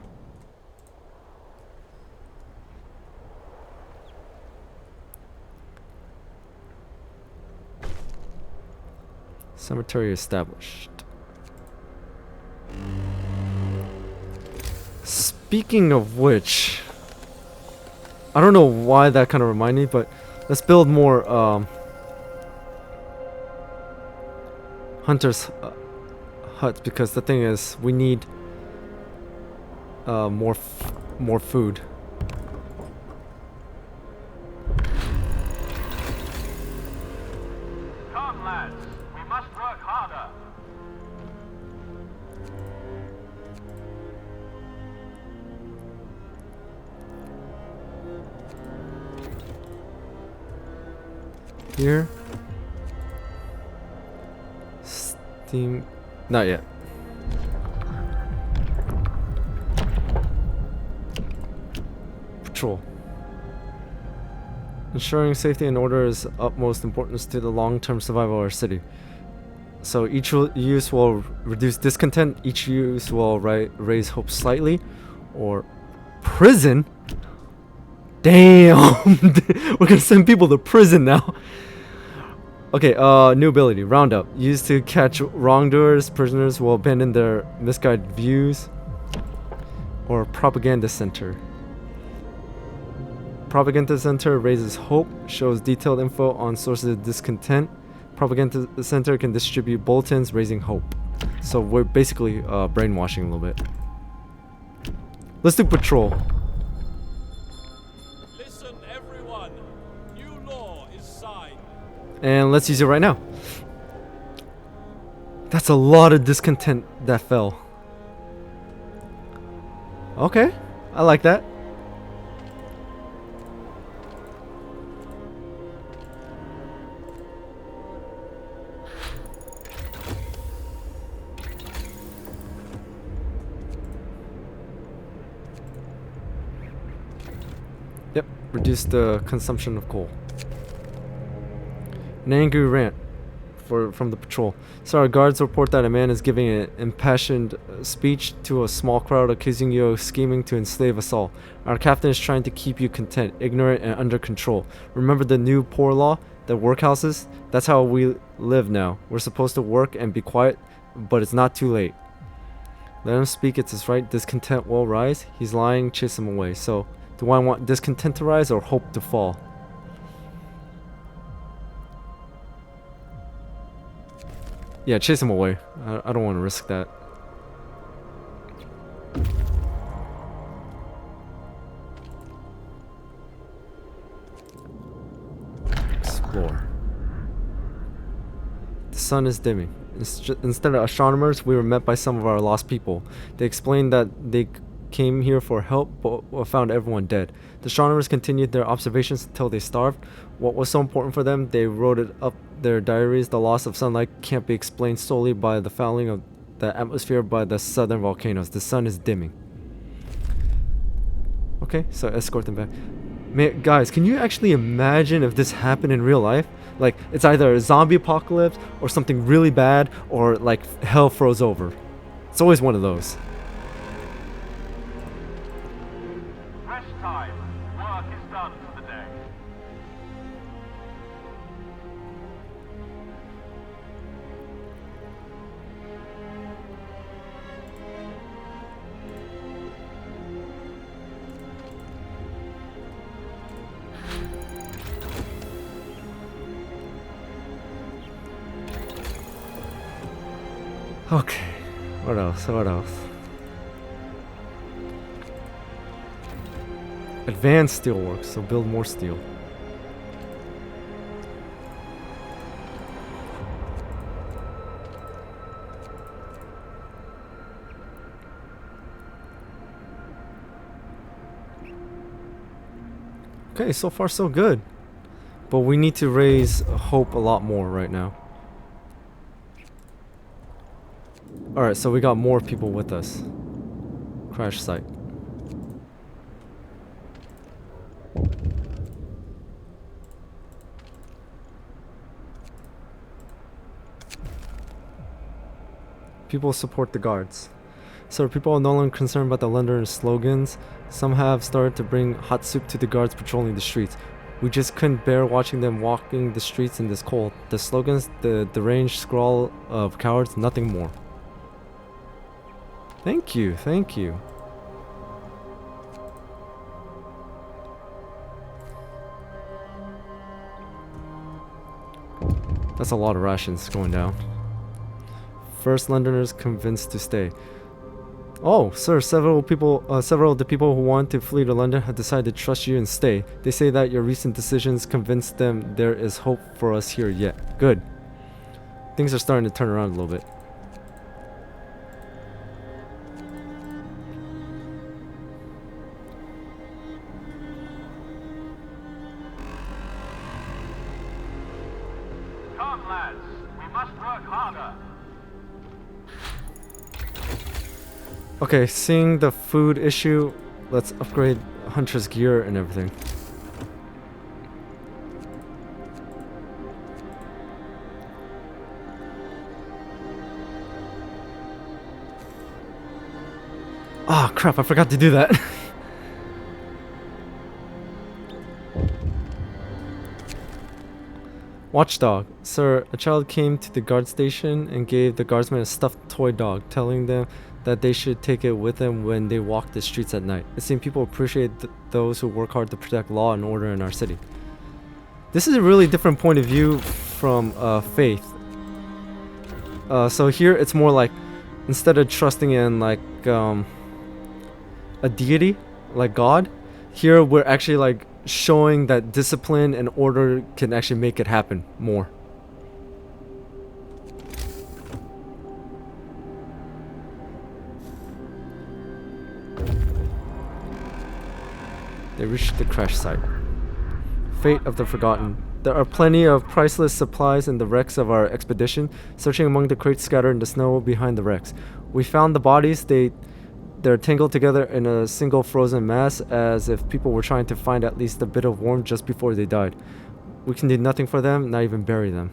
Cemetery established. Speaking of which, I don't know why that kind of reminded me, but let's build more hunters huts, because the thing is, we need more food. Come, lads. We must work harder. Here. Steam. Not yet. Patrol. Ensuring safety and order is utmost importance to the long-term survival of our city. So each use will reduce discontent, each use will raise hope slightly, or prison? Damn! We're gonna send people to prison now. Okay, new ability, Roundup. Used to catch wrongdoers, prisoners will abandon their misguided views. Or Propaganda Center. Propaganda Center raises hope, shows detailed info on sources of discontent. Propaganda Center can distribute bulletins raising hope. So we're basically brainwashing a little bit. Let's do patrol. Listen, everyone. New law is signed. And let's use it right now. That's a lot of discontent that fell. Okay, I like that. Yep, reduce the consumption of coal. An angry rant from the patrol. So our guards report that a man is giving an impassioned speech to a small crowd, accusing you of scheming to enslave us all. Our captain is trying to keep you content, ignorant, and under control. Remember the new poor law? The workhouses? That's how we live now. We're supposed to work and be quiet, but it's not too late. Let him speak, it's his right. Discontent will rise. He's lying, chase him away. So, do I want discontent to rise or hope to fall? Yeah, chase him away. I don't want to risk that. Explore. The sun is dimming. Instead of astronomers, we were met by some of our lost people. They explained that they came here for help, but found everyone dead. The astronomers continued their observations until they starved. What was so important for them, they wrote it up their diaries. The loss of sunlight can't be explained solely by the fouling of the atmosphere by the southern volcanoes. The sun is dimming. Okay, so escort them back. Man, guys, can you actually imagine if this happened in real life? Like, it's either a zombie apocalypse or something really bad, or like hell froze over. It's always one of those. Rest time. Work is done for the day. Okay, what else? What else? Advanced steelwork, so build more steel. Okay, so far so good. But we need to raise hope a lot more right now. Alright, so we got more people with us. Crash site. People support the guards. So people are no longer concerned about the Londoners' slogans. Some have started to bring hot soup to the guards patrolling the streets. We just couldn't bear watching them walking the streets in this cold. The slogans, the deranged scrawl of cowards, nothing more. Thank you, thank you. That's a lot of rations going down. First Londoners convinced to stay. Oh, sir, several of the people who want to flee to London have decided to trust you and stay. They say that your recent decisions convinced them there is hope for us here yet. Good. Things are starting to turn around a little bit. Come, lads. We must work harder. Okay, seeing the food issue, let's upgrade Hunter's gear and everything. Ah, crap, I forgot to do that. Watchdog. Sir, a child came to the guard station and gave the guardsmen a stuffed toy dog, telling them that they should take it with them when they walk the streets at night. It seems people appreciate those who work hard to protect law and order in our city. This is a really different point of view from faith. So here it's more like, instead of trusting in like a deity, like God, here we're actually like showing that discipline and order can actually make it happen more. They reached the crash site. Fate of the Forgotten. There are plenty of priceless supplies in the wrecks of our expedition. Searching among the crates scattered in the snow behind the wrecks, we found the bodies. They're tangled together in a single frozen mass, as if people were trying to find at least a bit of warmth just before they died. We can do nothing for them, not even bury them.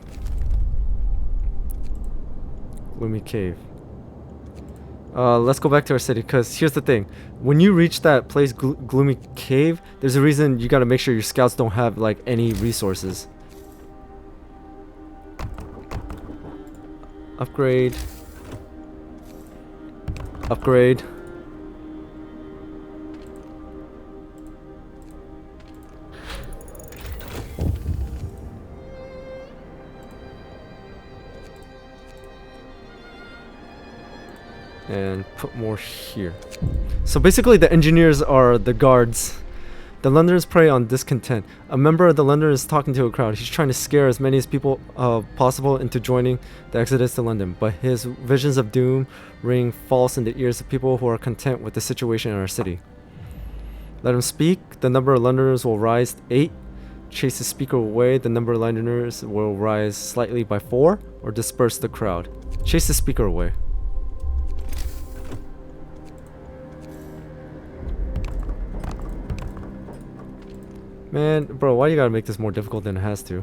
Gloomy Cave. Let's go back to our city, because here's the thing. When you reach that place, Gloomy Cave, there's a reason you gotta make sure your scouts don't have like any resources. Upgrade. Upgrade. And put more here. So basically the engineers are the guards. The Londoners prey on discontent. A member of the Londoners is talking to a crowd. He's trying to scare as many as people possible into joining the exodus to London, but his visions of doom ring false in the ears of people who are content with the situation in our city. Let him speak. The number of Londoners will rise to 8. Chase the speaker away. The number of Londoners will rise slightly by 4, or disperse the crowd. Chase the speaker away. Man, bro, why you gotta make this more difficult than it has to?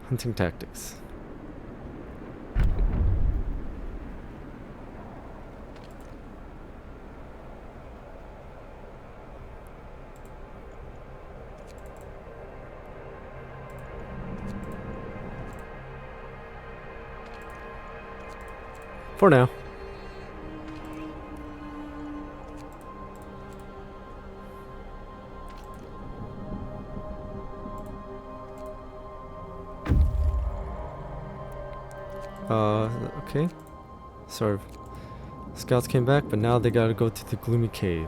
Hunting tactics. For now. Okay. Sorry. Scouts came back, but now they gotta go to the gloomy cave.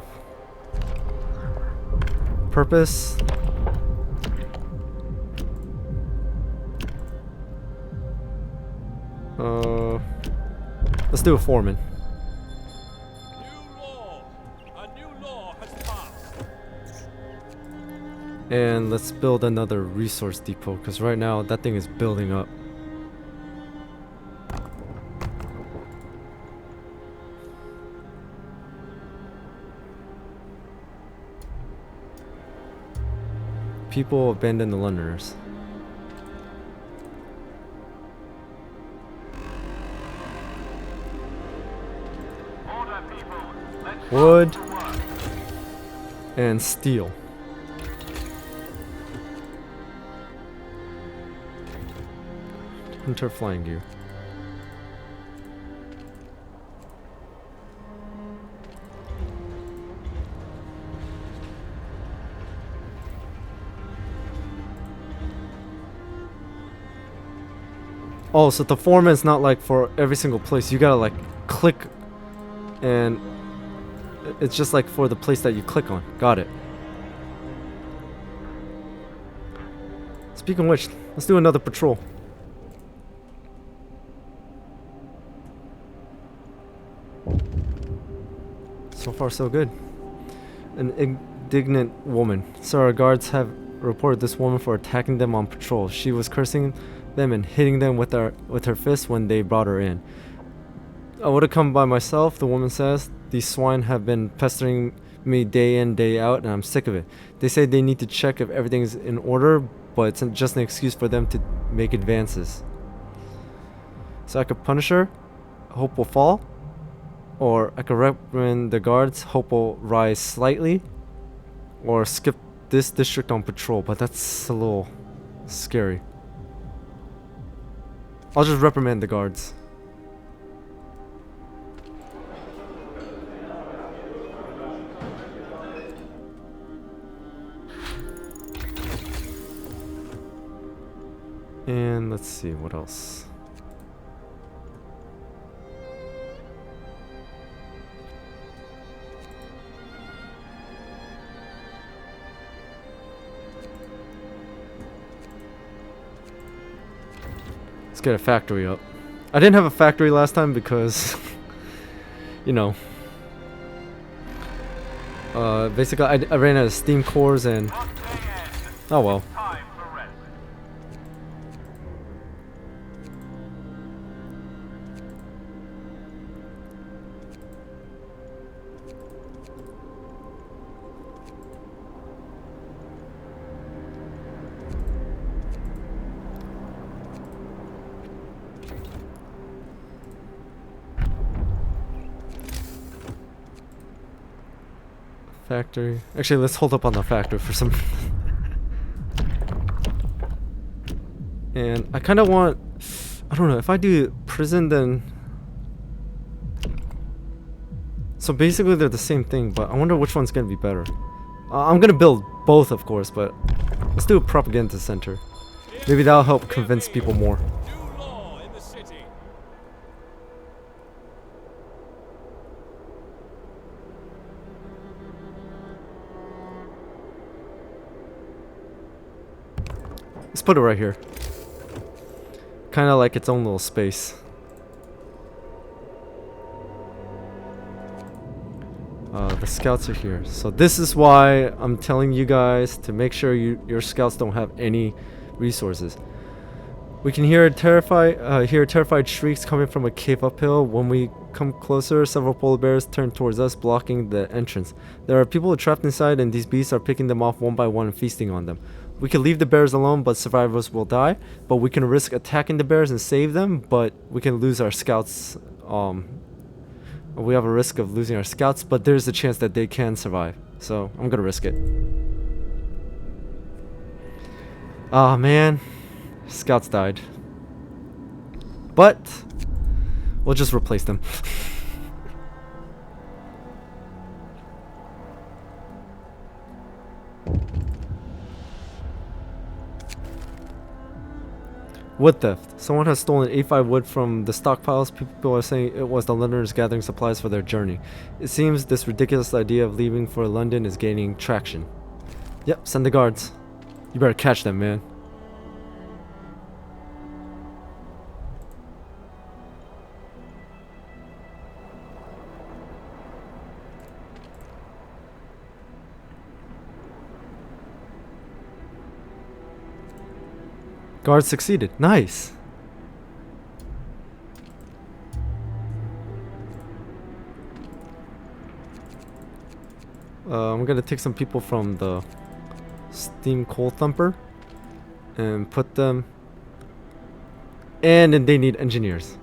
Purpose? Let's do a foreman. New law. A new law has passed. And let's build another resource depot, because right now that thing is building up. People abandon the Londoners. Order, people. Let's Wood start to work. and steel. Hunter flying gear. Oh, so the foreman's not like for every single place. You gotta like click, and it's just like for the place that you click on. Got it. Speaking of which, let's do another patrol. So far, so good. An indignant woman. So our guards have reported this woman for attacking them on patrol. She was cursing them and hitting them with her fist when they brought her in. I would have come by myself, the woman says. These swine have been pestering me day in, day out, and I'm sick of it. They say they need to check if everything's in order, but it's just an excuse for them to make advances. So I could punish her, hope will fall, or I could reprimand the guards, hope will rise slightly, or skip this district on patrol, but that's a little scary. I'll just reprimand the guards. And let's see, what else? Let's get a factory up. I didn't have a factory last time because, you know, basically I ran out of steam cores and, Work day ends. oh well. Time for rest. Factory. Actually, let's hold up on the factory for some. And I kind of want, I don't know, if I do prison, then. So basically, they're the same thing, but I wonder which one's gonna be better. I'm gonna build both, of course, but let's do a propaganda center. Maybe that'll help convince people more. New law in the city. Let's put it right here. Kind of like its own little space. The scouts are here. So this is why I'm telling you guys to make sure your scouts don't have any resources. We can hear terrified shrieks coming from a cave uphill. When we come closer, several polar bears turn towards us, blocking the entrance. There are people trapped inside, and these beasts are picking them off one by one and feasting on them. We can leave the bears alone, but survivors will die. But we can risk attacking the bears and save them, but we can lose our scouts. We have a risk of losing our scouts, but there's a chance that they can survive. So I'm gonna risk it. Ah, man. Scouts died. But we'll just replace them. Wood theft. Someone has stolen A5 wood from the stockpiles. People are saying it was the Londoners gathering supplies for their journey. It seems this ridiculous idea of leaving for London is gaining traction. Yep, send the guards. You better catch them, man. Guards succeeded. Nice. I'm gonna take some people from the steam coal thumper and put them. And then they need engineers.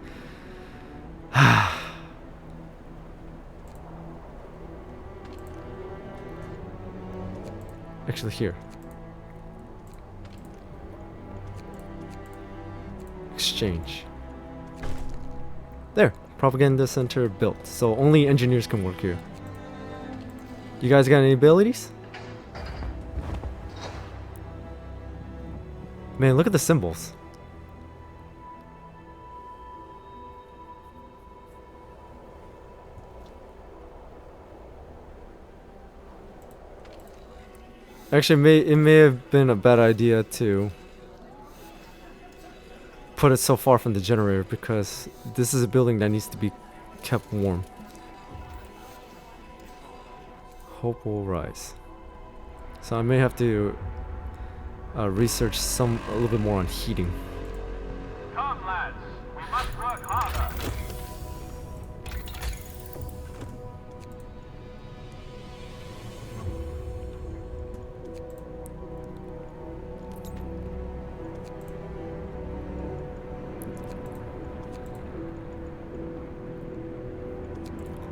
Actually, here. Exchange. There, propaganda center built. So only engineers can work here. You guys got any abilities? Man, look at the symbols. Actually, it may have been a bad idea to put it so far from the generator, because this is a building that needs to be kept warm. Hope will rise. So I may have to research a little bit more on heating. Come, lads. We must work harder.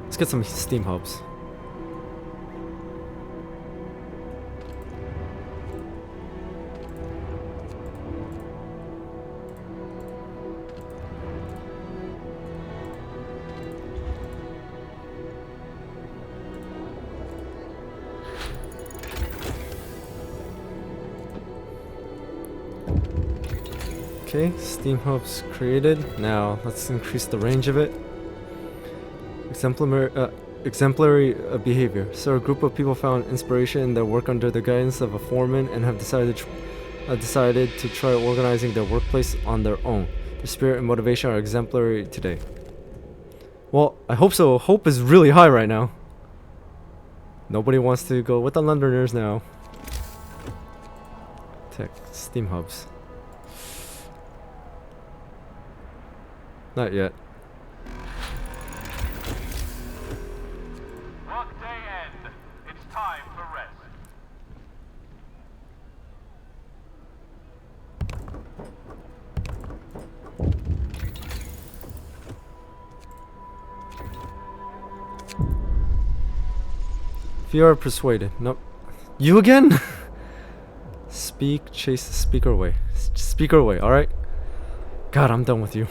Let's get some steam hubs. Okay, steam hubs created. Now let's increase the range of it. Exemplary behavior. So a group of people found inspiration in their work under the guidance of a foreman and have decided to try organizing their workplace on their own. Their spirit and motivation are exemplary today. Well, I hope so. Hope is really high right now. Nobody wants to go with the Londoners now. Tech, steam hubs. Not yet. Workday end. It's time for rest. If you are persuaded. Nope. You again? Speak, chase the speaker away. Speaker away, alright? God, I'm done with you.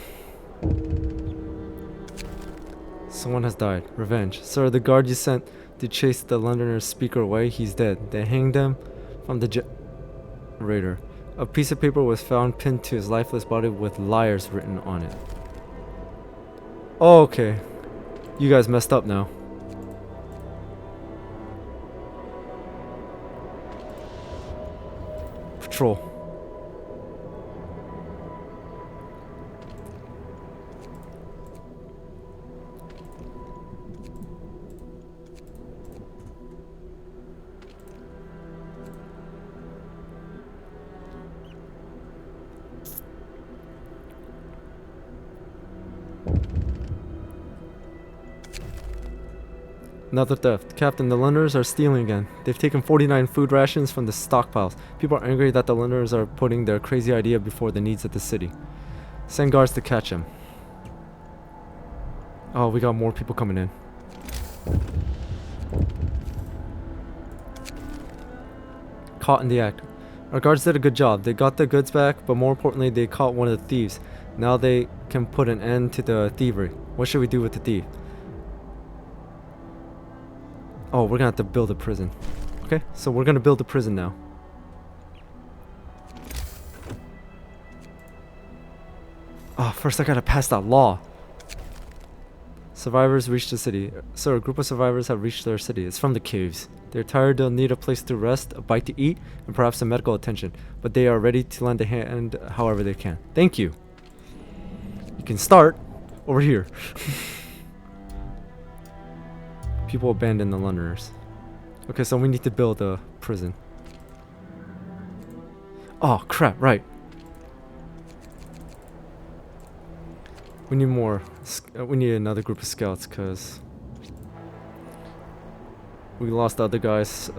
Someone has died. Revenge. Sir, the guard you sent to chase the Londoner's speaker away, he's dead. They hanged him from the generator. A piece of paper was found pinned to his lifeless body with liars written on it. Oh, okay. You guys messed up now. Patrol. Another theft. Captain, the Londoners are stealing again. They've taken 49 food rations from the stockpiles. People are angry that the Londoners are putting their crazy idea before the needs of the city. Send guards to catch them. Oh, we got more people coming in. Caught in the act. Our guards did a good job. They got the goods back, but more importantly, they caught one of the thieves. Now they can put an end to the thievery. What should we do with the thief? Oh, we're gonna have to build a prison. Okay, so we're gonna build a prison now. Oh, first I gotta pass that law. Survivors reached the city. Sir, a group of survivors have reached their city. It's from the caves. They're tired, they'll need a place to rest, a bite to eat, and perhaps some medical attention. But they are ready to lend a hand however they can. Thank you. You can start over here. People abandon the Londoners. Okay, so we need to build a prison. Oh, crap, right. We need more. We need another group of scouts because we lost the other guys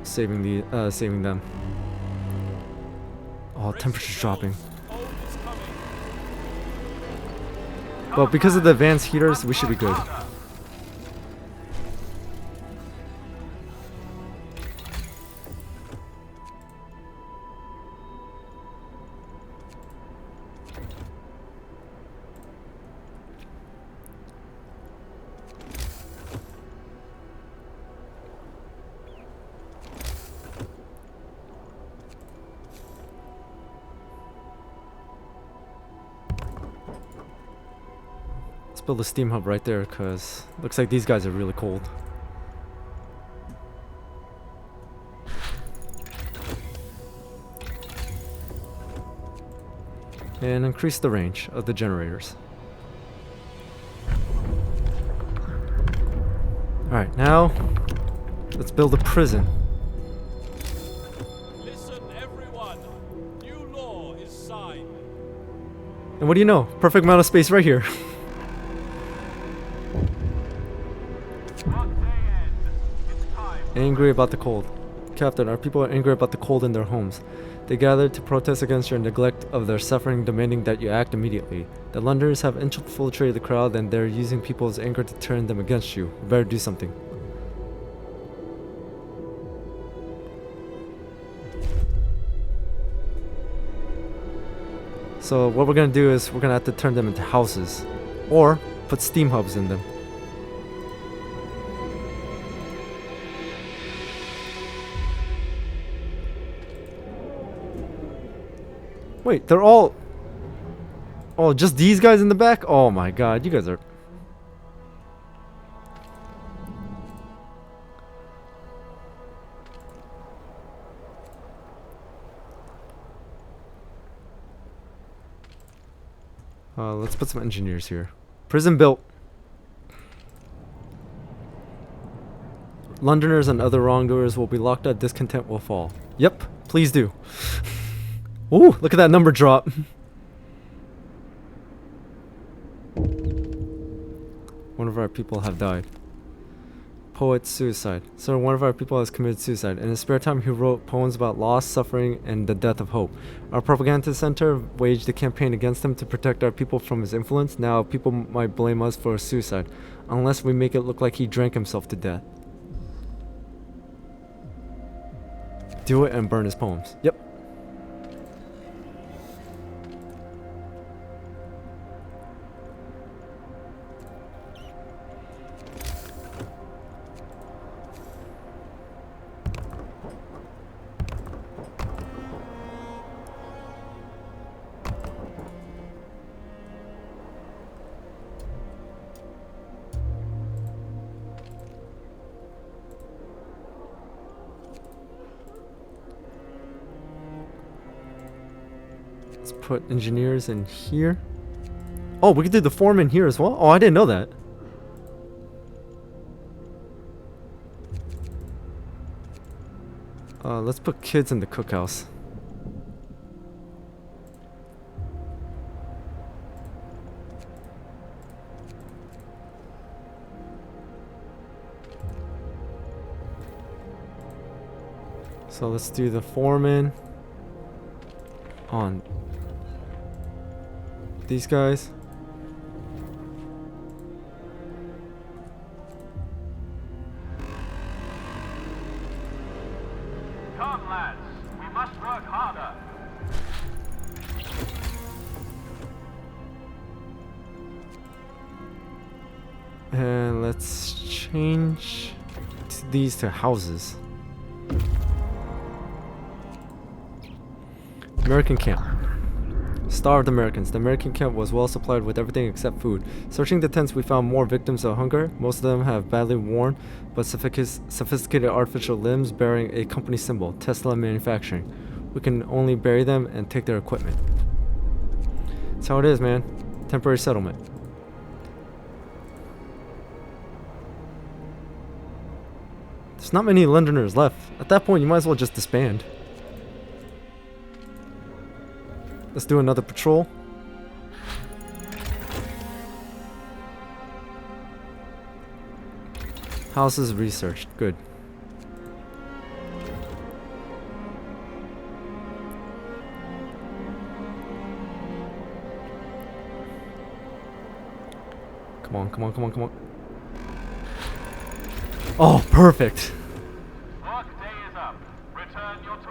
saving them. Oh, temperature's dropping. But because of the advanced heaters, we should be good. Build a steam hub right there because looks like these guys are really cold. And increase the range of the generators. Alright, now let's build a prison. Listen, everyone. New law is signed. And what do you know? Perfect amount of space right here. Angry about the cold. Captain, our people are angry about the cold in their homes. They gathered to protest against your neglect of their suffering, demanding that you act immediately. The Londoners have infiltrated the crowd and they're using people's anger to turn them against you. You better do something. So what we're gonna do is we're gonna have to turn them into houses. Or put steam hubs in them. Wait, they're all... Oh, just these guys in the back? Oh my god, you guys are... let's put some engineers here. Prison built. Londoners and other wrongdoers will be locked up, discontent will fall. Yep, please do. Ooh, look at that number drop. One of our people have died. Poet suicide. Sir, one of our people has committed suicide. In his spare time, he wrote poems about loss, suffering, and the death of hope. Our propaganda center waged a campaign against him to protect our people from his influence. Now, people might blame us for suicide, unless we make it look like he drank himself to death. Do it and burn his poems. Yep. Let's put engineers in here. Oh, we could do the foreman here as well? Oh, I didn't know that. Let's put kids in the cookhouse. So let's do the foreman on these guys. Come, lads. We must work harder. And let's change these to houses. American camp. Starved Americans. The American camp was well supplied with everything except food. Searching the tents, we found more victims of hunger. Most of them have badly worn but sophisticated artificial limbs bearing a company symbol, Tesla Manufacturing. We can only bury them and take their equipment. That's how it is, man. Temporary settlement. There's not many Londoners left. At that point, you might as well just disband. Let's do another patrol. Houses researched. Good. Come on, come on, come on, come on. Oh, perfect. Work day is up. Return your tools.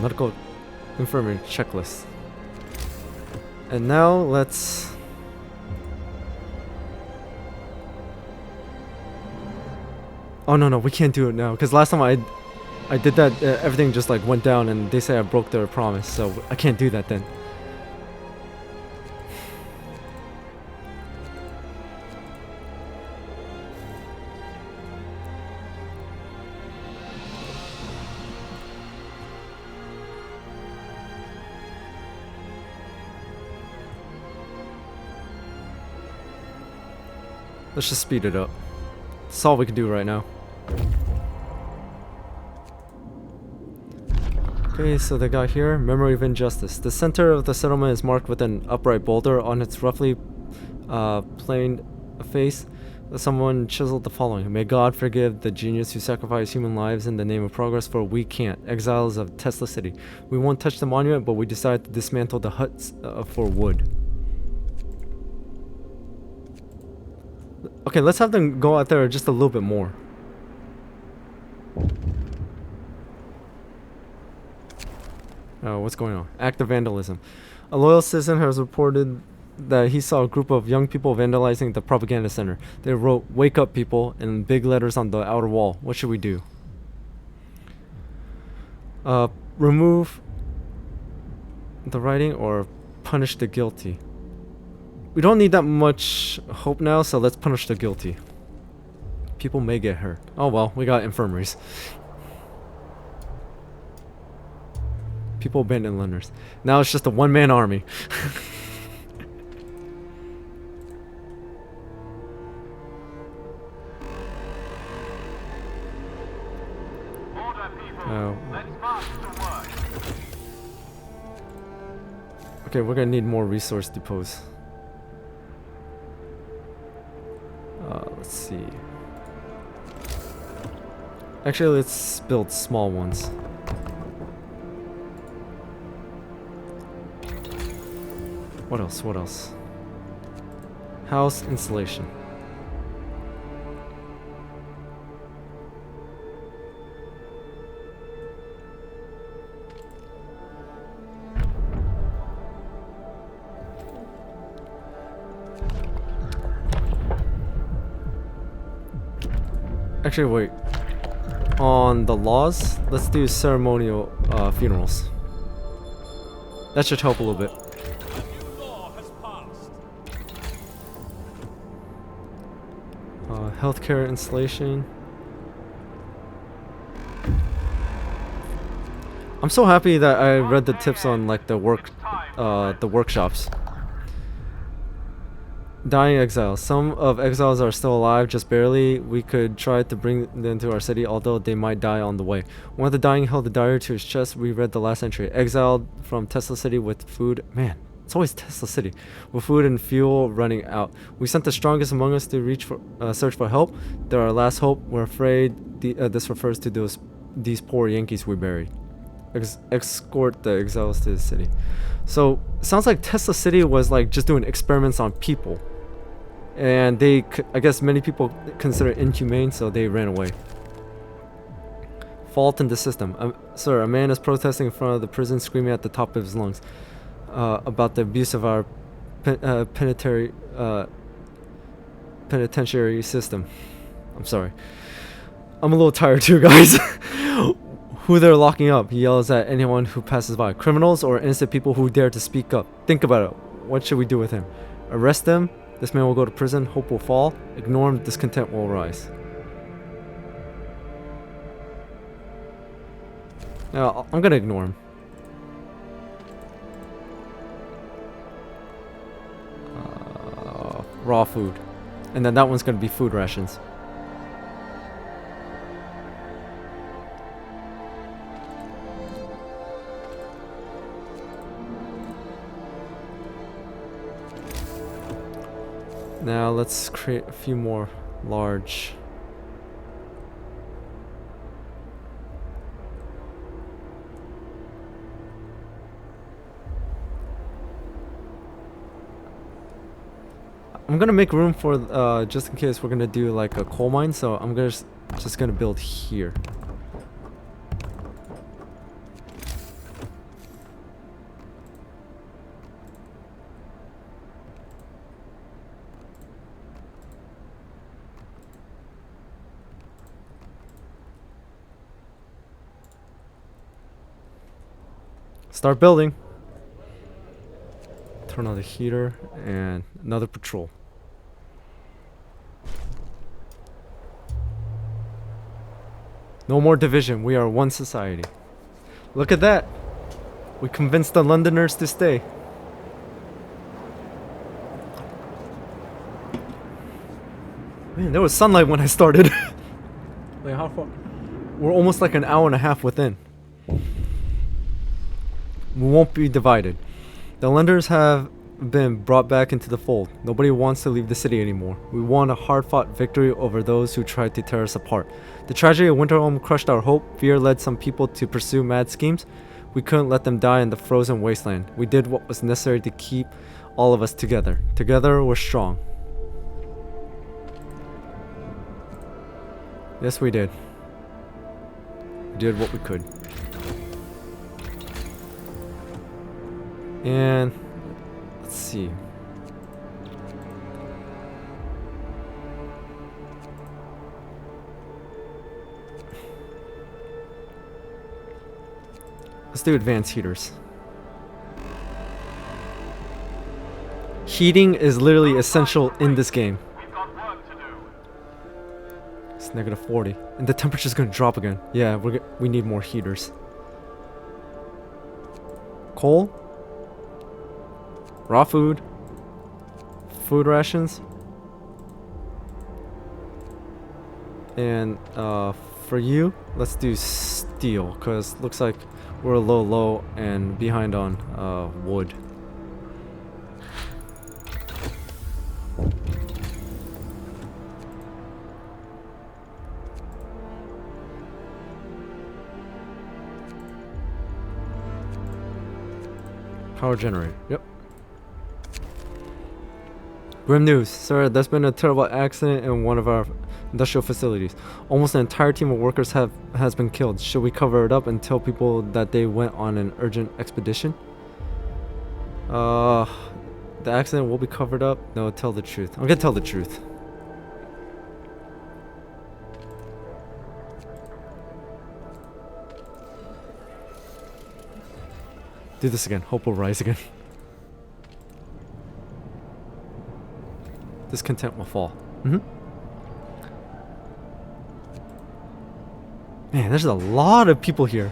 Medical infirmary checklist. And now let's... Oh no, we can't do it now because last time I did that, everything just like went down and they say I broke their promise, so I can't do that then. Let's just speed it up. That's all we can do right now. Okay, so they got here, Memory of Injustice. The center of the settlement is marked with an upright boulder. On its roughly planed face, someone chiseled the following: May God forgive the genius who sacrificed human lives in the name of progress, for we can't. Exiles of Tesla City. We won't touch the monument, but we decided to dismantle the huts for wood. Okay, let's have them go out there just a little bit more. Oh, what's going on? Act of vandalism. A loyal citizen has reported that he saw a group of young people vandalizing the propaganda center. They wrote "Wake up, people" in big letters on the outer wall. What should we do? Remove the writing or punish the guilty? We don't need that much hope now, so let's punish the guilty. People may get hurt. Oh well, we got infirmaries. People abandon Londoners. Now it's just a one-man army. Order, people. Let's march to work. Okay, we're gonna need more resource depots. Let's see. Actually, let's build small ones. What else? What else? House insulation. Actually, wait. On the laws, let's do ceremonial funerals. That should help a little bit. A new law has passed. Healthcare installation. I'm so happy that I read the tips on like the workshops. Dying exiles. Some of exiles are still alive, just barely. We could try to bring them to our city, although they might die on the way. One of the dying held a diary to his chest. We read the last entry. Exiled from Tesla City with food. Man, it's always Tesla City. With food and fuel running out. We sent the strongest among us to search for help. They're our last hope. We're afraid this refers to these poor Yankees we buried. Escort the exiles to the city. So, sounds like Tesla City was like just doing experiments on people. And I guess many people consider it inhumane, so they ran away. Fault in the system. Sir, a man is protesting in front of the prison, screaming at the top of his lungs about the abuse of our penitentiary system. I'm sorry. I'm a little tired too, guys. Who they're locking up. He yells at anyone who passes by. Criminals or innocent people who dare to speak up. Think about it. What should we do with him? Arrest them? This man will go to prison, hope will fall. Ignore him, discontent will rise. Now, I'm gonna ignore him. Raw food. And then that one's gonna be food rations. Now let's create a few more large. I'm gonna make room for just in case we're gonna do like a coal mine, so I'm gonna just gonna build here. Start building. Turn on the heater and another patrol. No more division. We are one society. Look at that. We convinced the Londoners to stay. Man, there was sunlight when I started. Like how far? We're almost like an hour and a half within. We won't be divided. The Londoners have been brought back into the fold. Nobody wants to leave the city anymore. We won a hard-fought victory over those who tried to tear us apart. The tragedy of Winterholm crushed our hope. Fear led some people to pursue mad schemes. We couldn't let them die in the frozen wasteland. We did what was necessary to keep all of us together. Together, we're strong. Yes, we did. We did what we could. And let's see. Let's do advanced heaters. Heating is literally essential in this game. We've got work to do. It's negative 40. And the temperature's gonna drop again. Yeah, we need more heaters. Coal? Raw food? Food rations? And for you, let's do steel, because looks like we're a little low and behind on wood. Power generator. Yep. Grim news, sir. There's been a terrible accident in one of our industrial facilities. Almost an entire team of workers has been killed. Should we cover it up and tell people that they went on an urgent expedition? The accident will be covered up. No, tell the truth. I'm gonna tell the truth. Do this again. Hope will rise again. Discontent will fall. Man, there's a lot of people here.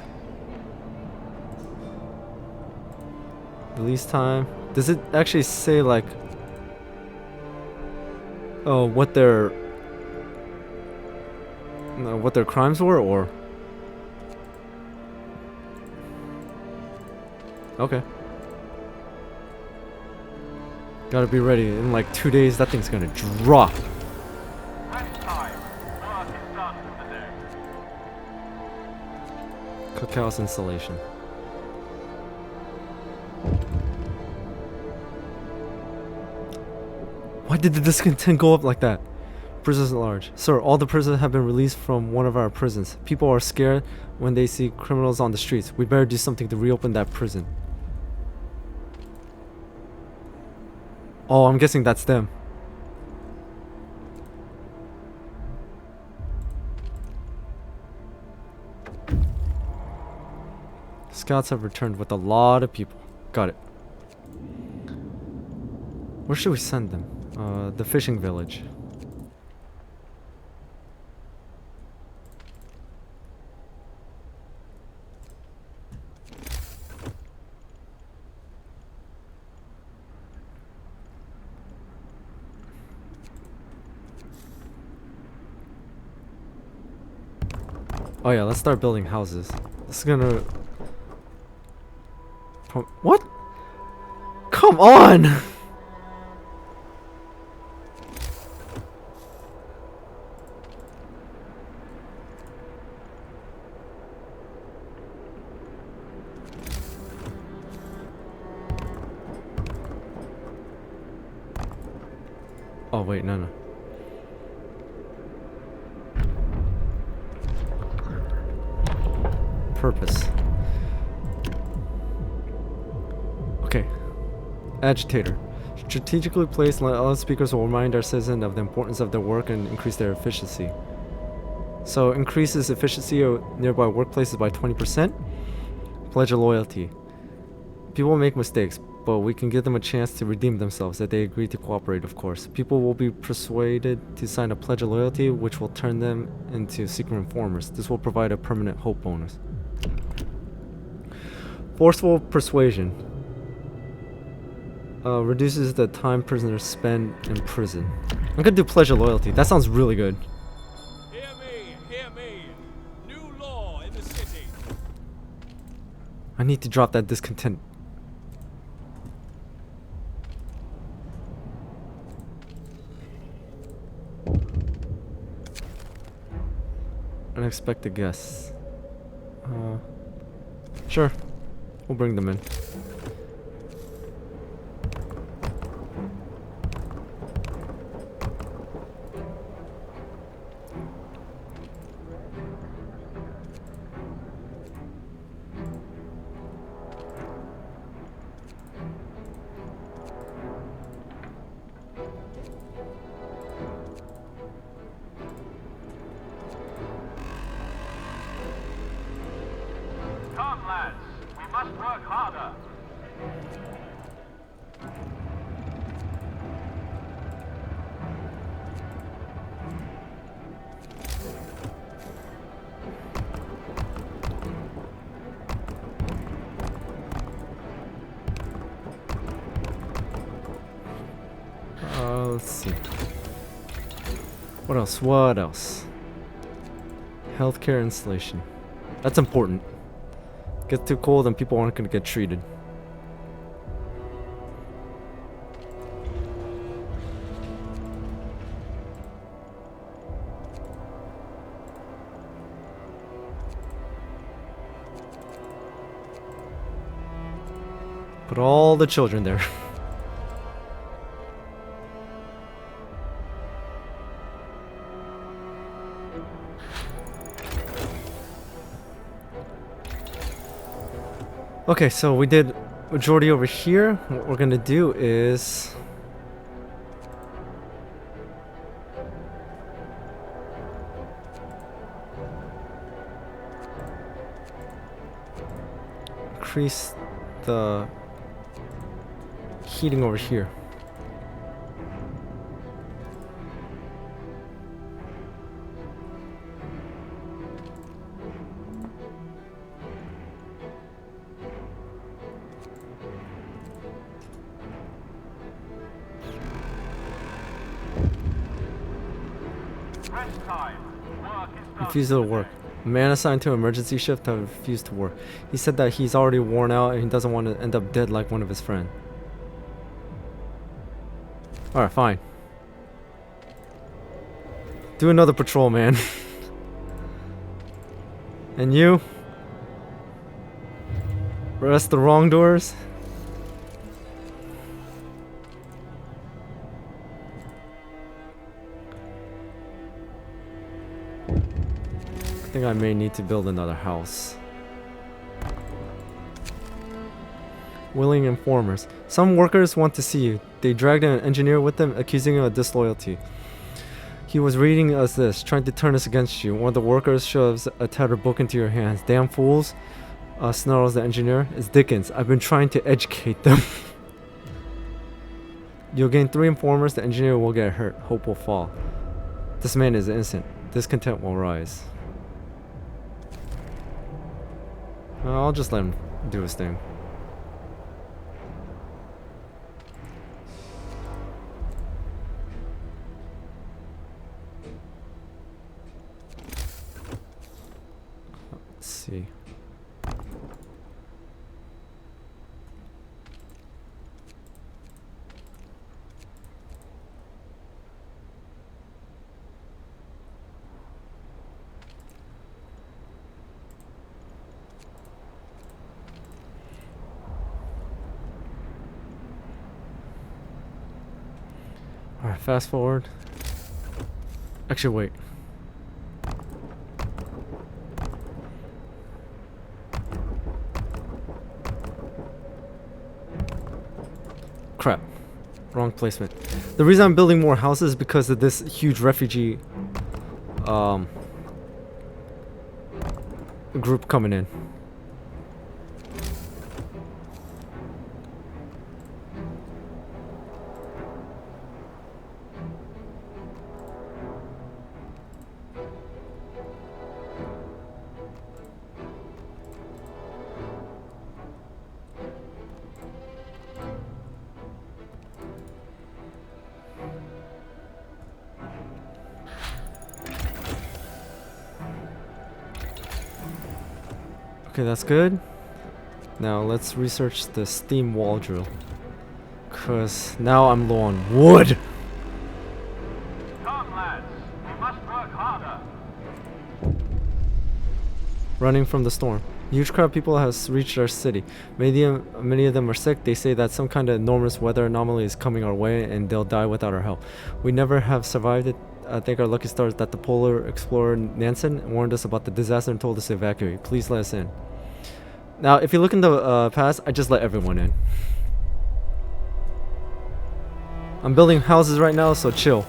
Release time. Does it actually say like what their what their crimes were, or okay. Gotta be ready. In like 2 days, that thing's gonna drop. Rest time. Work is done for the day. Cookhouse installation. Why did the discontent go up like that? Prisons at large. Sir, all the prisoners have been released from one of our prisons. People are scared when they see criminals on the streets. We better do something to reopen that prison. Oh, I'm guessing that's them. Scouts have returned with a lot of people. Got it. Where should we send them? The fishing village. Oh yeah, let's start building houses. This is gonna... What? Come on! Oh wait, no. Purpose. Okay. Agitator. Strategically placed loudspeakers will remind our citizens of the importance of their work and increase their efficiency. So increases efficiency of nearby workplaces by 20%. Pledge of loyalty. People make mistakes, but we can give them a chance to redeem themselves if they agree to cooperate, of course. People will be persuaded to sign a pledge of loyalty, which will turn them into secret informers. This will provide a permanent hope bonus. Forceful persuasion. Reduces the time prisoners spend in prison. I'm gonna do pledge of loyalty. That sounds really good. Hear me, hear me. New law in the city. I need to drop that discontent. Unexpected guests. Sure. We'll bring them in. Come, lads. We must work harder. Let's see. What else? What else? Healthcare installation. That's important. Gets too cold and people aren't gonna get treated. Put all the children there. Okay, so we did majority over here. What we're gonna do is increase the heating over here. refused to work. A man assigned to an emergency shift have refused to work. He said that he's already worn out and he doesn't want to end up dead like one of his friends. Alright, fine. Do another patrol, man. And you? Arrest the wrongdoers? I think I may need to build another house. Willing informers. Some workers want to see you. They dragged an engineer with them, accusing him of disloyalty. He was reading us this, trying to turn us against you. One of the workers shoves a tattered book into your hands. Damn fools, snarls the engineer. It's Dickens. I've been trying to educate them. You'll gain 3 informers. The engineer will get hurt. Hope will fall. This man is innocent. Discontent will rise. I'll just let him do his thing. Let's see. Alright, fast forward. Actually, wait. Crap. Wrong placement. The reason I'm building more houses is because of this huge refugee group coming in. Okay, that's good. Now let's research the steam wall drill. Cause now I'm low on wood. Come, lads. We must work harder. Running from the storm. A huge crowd of people has reached our city. Many of them are sick. They say that some kind of enormous weather anomaly is coming our way and they'll die without our help. We never have survived it. I think our lucky stars that the polar explorer Nansen warned us about the disaster and told us to evacuate. Please let us in. Now, if you look in the past, I just let everyone in. I'm building houses right now, so chill.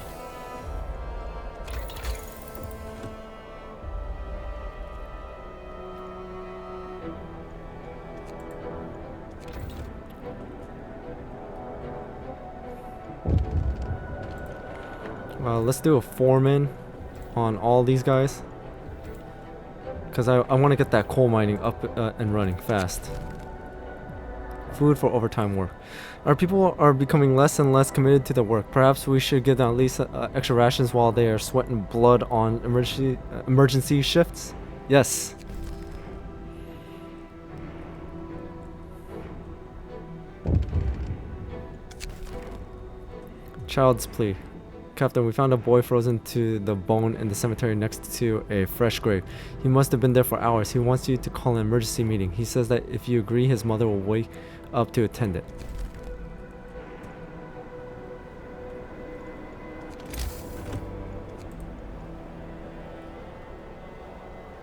Let's do a foreman on all these guys. Because I want to get that coal mining up and running fast. Food for overtime work. Our people are becoming less and less committed to the work. Perhaps we should give them at least extra rations while they are sweating blood on emergency shifts. Yes. Child's plea. Captain, we found a boy frozen to the bone in the cemetery next to a fresh grave. He must have been there for hours. He wants you to call an emergency meeting. He says that if you agree, his mother will wake up to attend it.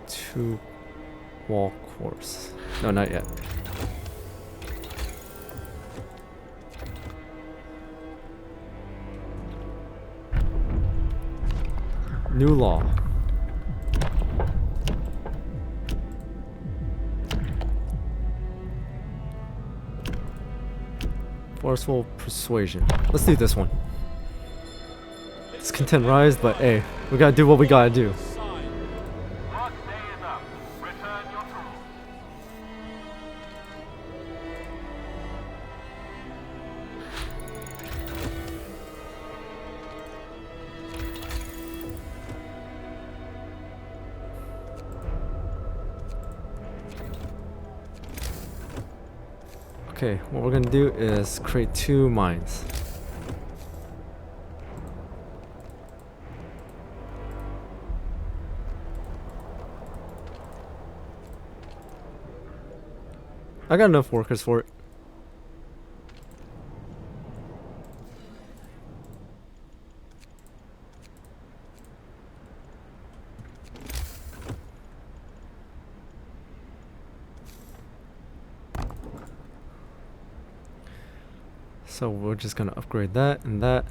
Two wall course. No, not yet. New law. Forceful persuasion. Let's do this one. Discontent rise, but hey, we gotta do what we gotta do. Sign. Work day is up. Return your tools. Okay, what we're gonna do is create 2 mines. I got enough workers for it. So we're just gonna upgrade that and that.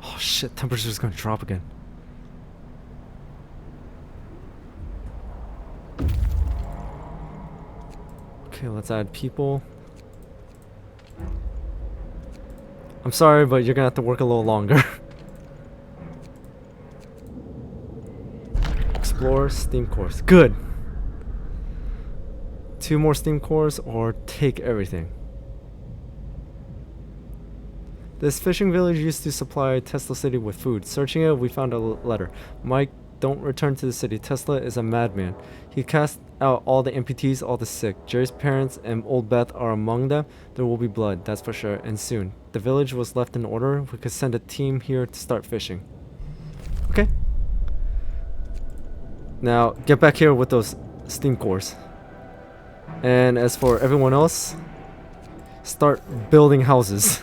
Oh shit, temperature's gonna drop again. Okay, let's add people. I'm sorry, but you're gonna have to work a little longer. Explore steam cores. Good! 2 more steam cores or take everything. This fishing village used to supply Tesla City with food. Searching it, we found a letter. Mike, don't return to the city. Tesla is a madman. He cast out all the amputees, all the sick. Jerry's parents and old Beth are among them. There will be blood, that's for sure, and soon. The village was left in order. We could send a team here to start fishing. Okay. Now, get back here with those steam cores. And as for everyone else, start building houses.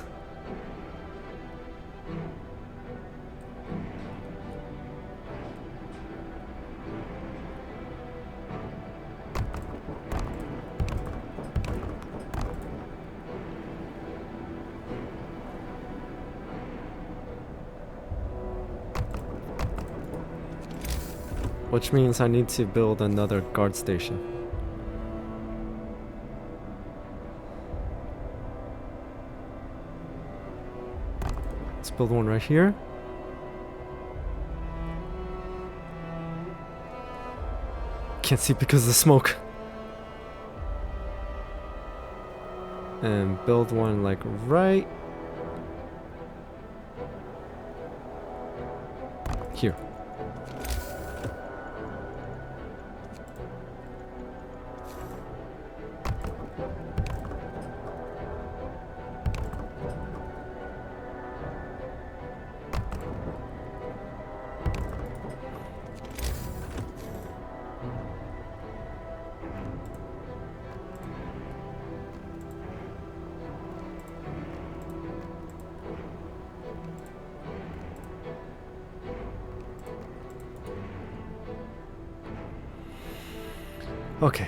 Which means I need to build another guard station. Let's build one right here. Can't see because of the smoke. And build one like right here. Okay.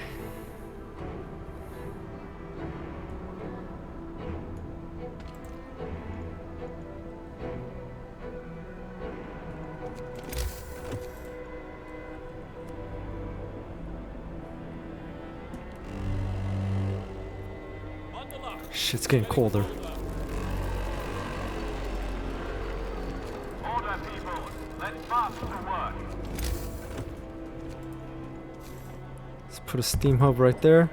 Shit's getting colder. Order, people. Let's march to work. Let's put a steam hub right there.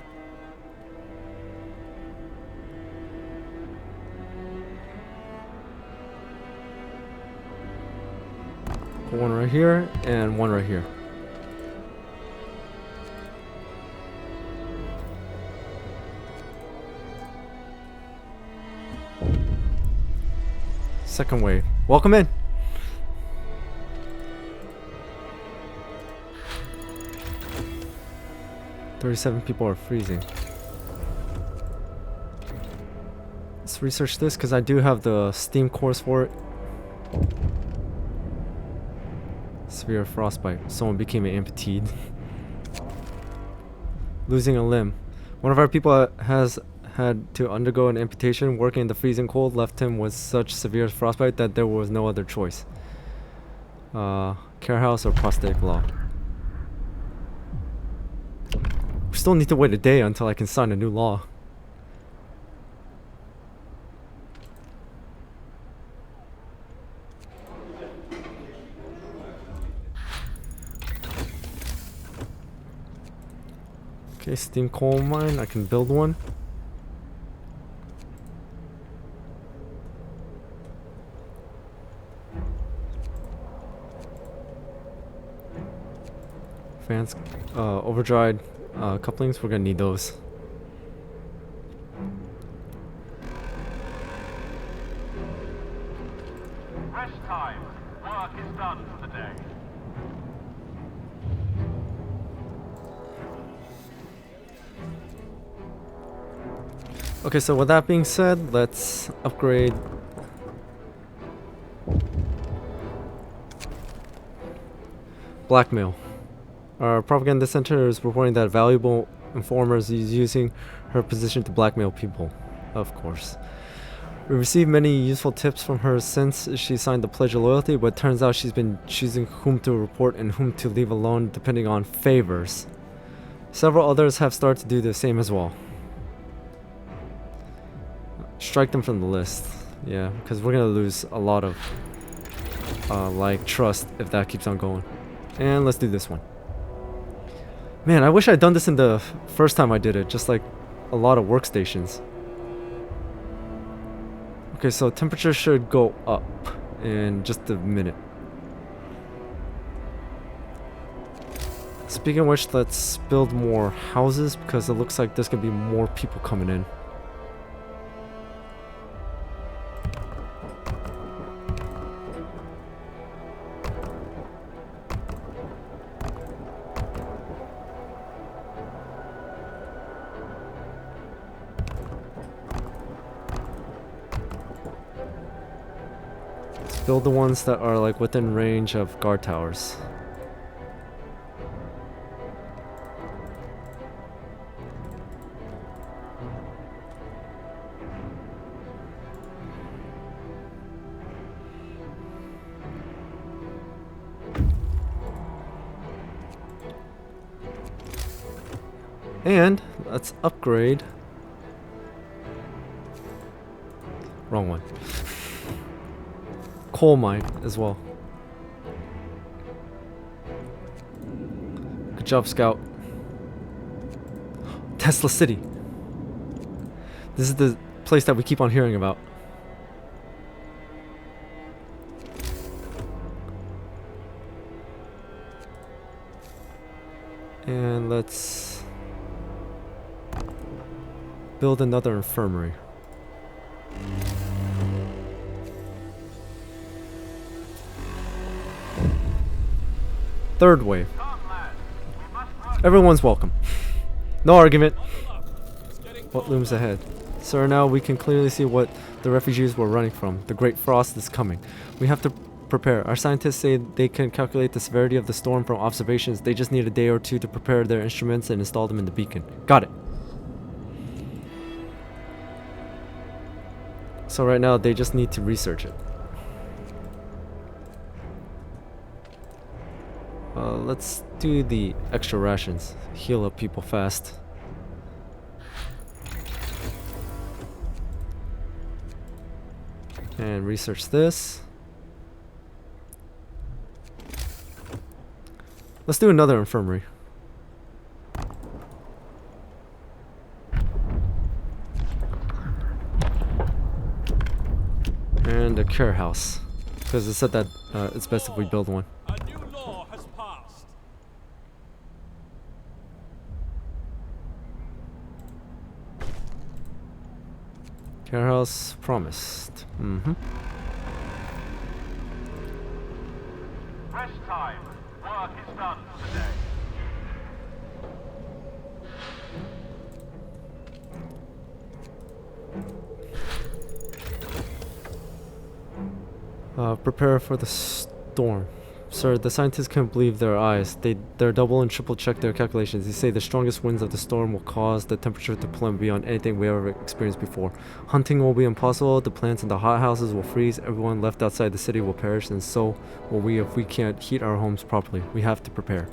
One right here and one right here. Second wave. Welcome in. "37 people are freezing." Let's research this because I do have the steam cores for it. Severe frostbite. Someone became an amputee. Losing a limb. One of our people has had to undergo an amputation. Working in the freezing cold left him with such severe frostbite that there was no other choice. Care house or prosthetic law. We still need to wait a day until I can sign a new law. Okay, steam coal mine. I can build one. Fans, overdried couplings. We're gonna need those. Rest time. Work is done for the day. Okay, so with that being said, let's upgrade. Blackmail. Our propaganda center is reporting that valuable informers is using her position to blackmail people. Of course. We received many useful tips from her since she signed the Pledge of Loyalty, but it turns out she's been choosing whom to report and whom to leave alone depending on favors. Several others have started to do the same as well. Strike them from the list. Yeah, because we're gonna lose a lot of like trust if that keeps on going. And let's do this one. Man, I wish I'd done this in the first time I did it, just like a lot of workstations. Okay, so temperature should go up in just a minute. Speaking of which, let's build more houses because it looks like there's gonna be more people coming in. Build the ones that are like within range of guard towers. And let's upgrade. Wrong one. Coal mine as well. Good job, Scout. Tesla City. This is the place that we keep on hearing about. And let's build another infirmary. Third wave. Everyone's welcome. No argument. What looms ahead? Sir, now we can clearly see what the refugees were running from. The Great Frost is coming. We have to prepare. Our scientists say they can calculate the severity of the storm from observations. They just need a day or two to prepare their instruments and install them in the beacon. Got it. So right now they just need to research it. Let's do the extra rations. Heal up people fast. And research this. Let's do another infirmary. And a care house. Because it said that it's best if we build one. A new law has passed. Care house promised. Rest time. Work is done for the day. Prepare for the storm. Sir, the scientists can't believe their eyes. They're double and triple check their calculations. They say the strongest winds of the storm will cause the temperature to plummet beyond anything we ever experienced before. Hunting will be impossible, the plants in the hothouses will freeze, everyone left outside the city will perish, and so will we if we can't heat our homes properly. We have to prepare.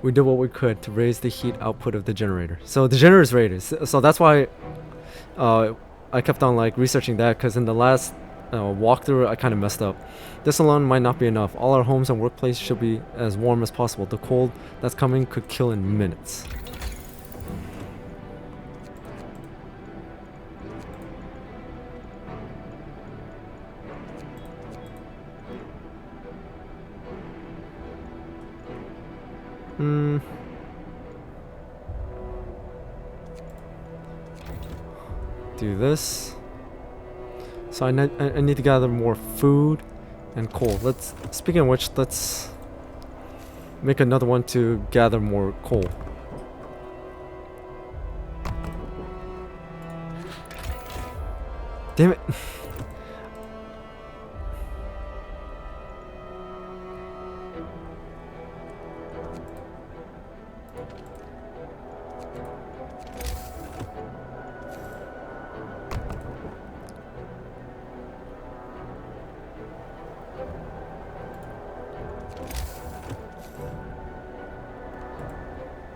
We did what we could to raise the heat output of the generator. So the generator's rated. So that's why I kept on like researching that, because in the last walkthrough I kind of messed up. This alone might not be enough. All our homes and workplaces should be as warm as possible. The cold that's coming could kill in minutes. Do this. So I need to gather more food and coal. Speaking of which, let's make another one to gather more coal. Damn it.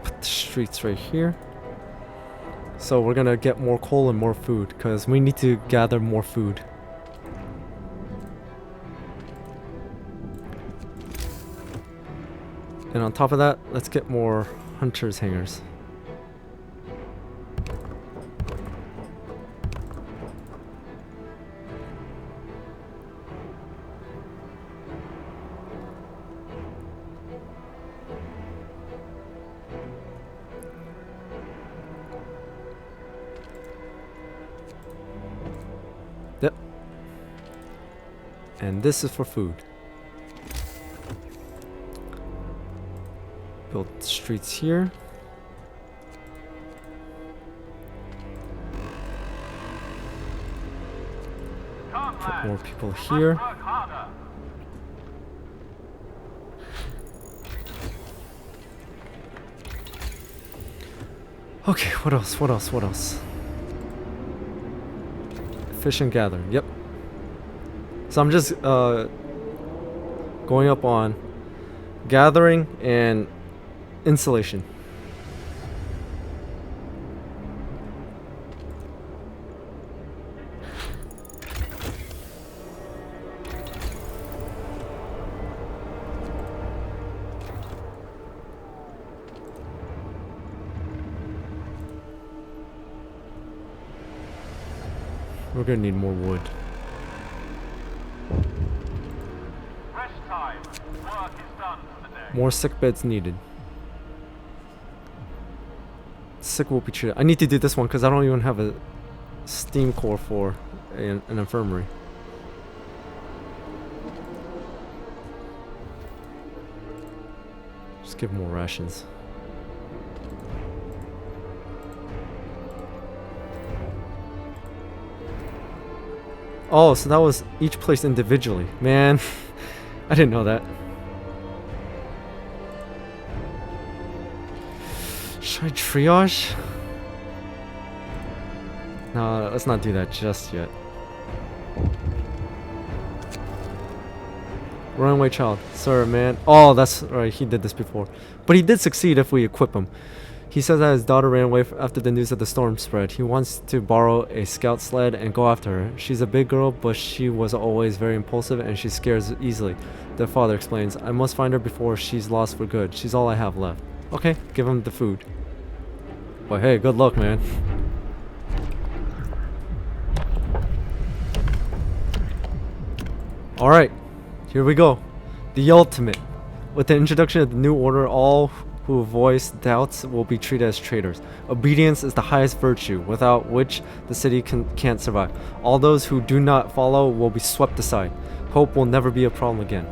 Put the streets right here. So we're gonna get more coal and more food because we need to gather more food. And on top of that, let's get more hunters' hangers. Yep. And this is for food. Build streets here. Put more people here. Work harder. Okay, what else? What else? What else? Fish and gather. Yep. So I'm just going up on gathering and insulation. We're gonna need more wood. Rest time. Work is done for the day. More sick beds needed. Sick will be treated. I need to do this one because I don't even have a steam core for an infirmary. Just give more rations. Oh, so that was each place individually. Man, I didn't know that. Should I triage? No, let's not do that just yet. Runaway child. Sir, man. Oh, that's right. He did this before. But he did succeed if we equip him. He says that his daughter ran away after the news of the storm spread. He wants to borrow a scout sled and go after her. She's a big girl, but she was always very impulsive and she scares easily. The father explains, I must find her before she's lost for good. She's all I have left. Okay, give him the food. But hey, good luck, man. Alright, here we go. The ultimate. With the introduction of the new order, all who voice doubts will be treated as traitors. Obedience is the highest virtue, without which the city can't survive. All those who do not follow will be swept aside. Hope will never be a problem again.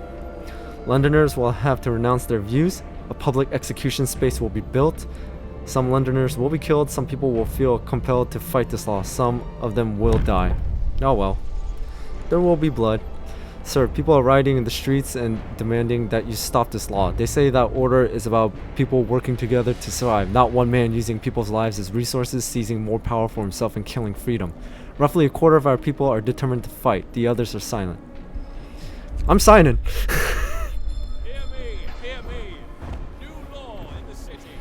Londoners will have to renounce their views. A public execution space will be built. Some Londoners will be killed. Some people will feel compelled to fight this law. Some of them will die. Oh well. There will be blood. Sir, people are rioting in the streets and demanding that you stop this law. They say that order is about people working together to survive, not one man using people's lives as resources, seizing more power for himself and killing freedom. Roughly a quarter of our people are determined to fight. The others are silent. I'm signing. Hear me, hear me. New law in the city.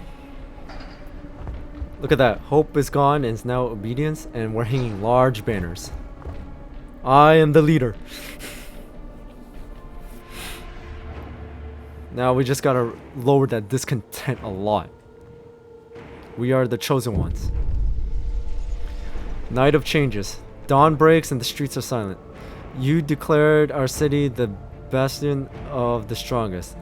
Look at that. Hope is gone and is now obedience, and we're hanging large banners. I am the leader. Now we just gotta lower that discontent a lot. We are the chosen ones. Night of changes. Dawn breaks and the streets are silent. You declared our city the bastion of the strongest,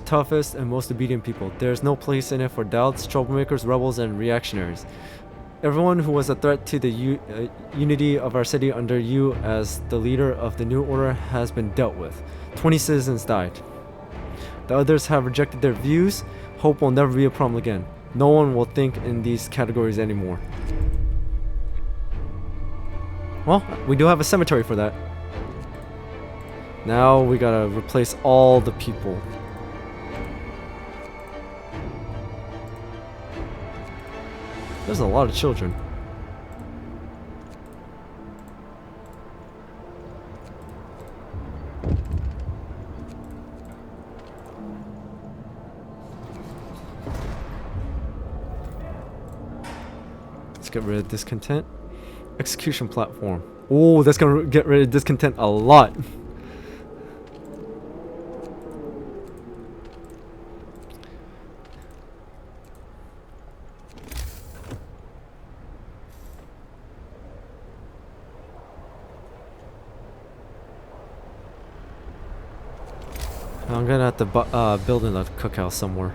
toughest, and most obedient people. There is no place in it for doubts, troublemakers, rebels, and reactionaries. Everyone who was a threat to the unity of our city under you as the leader of the new order has been dealt with. 20 citizens died. The others have rejected their views. Hope will never be a problem again. No one will think in these categories anymore. Well, we do have a cemetery for that. Now we gotta replace all the people. There's a lot of children. Let's get rid of discontent. Execution platform. Oh, that's gonna get rid of discontent a lot. I'm gonna have to build in a cookhouse somewhere.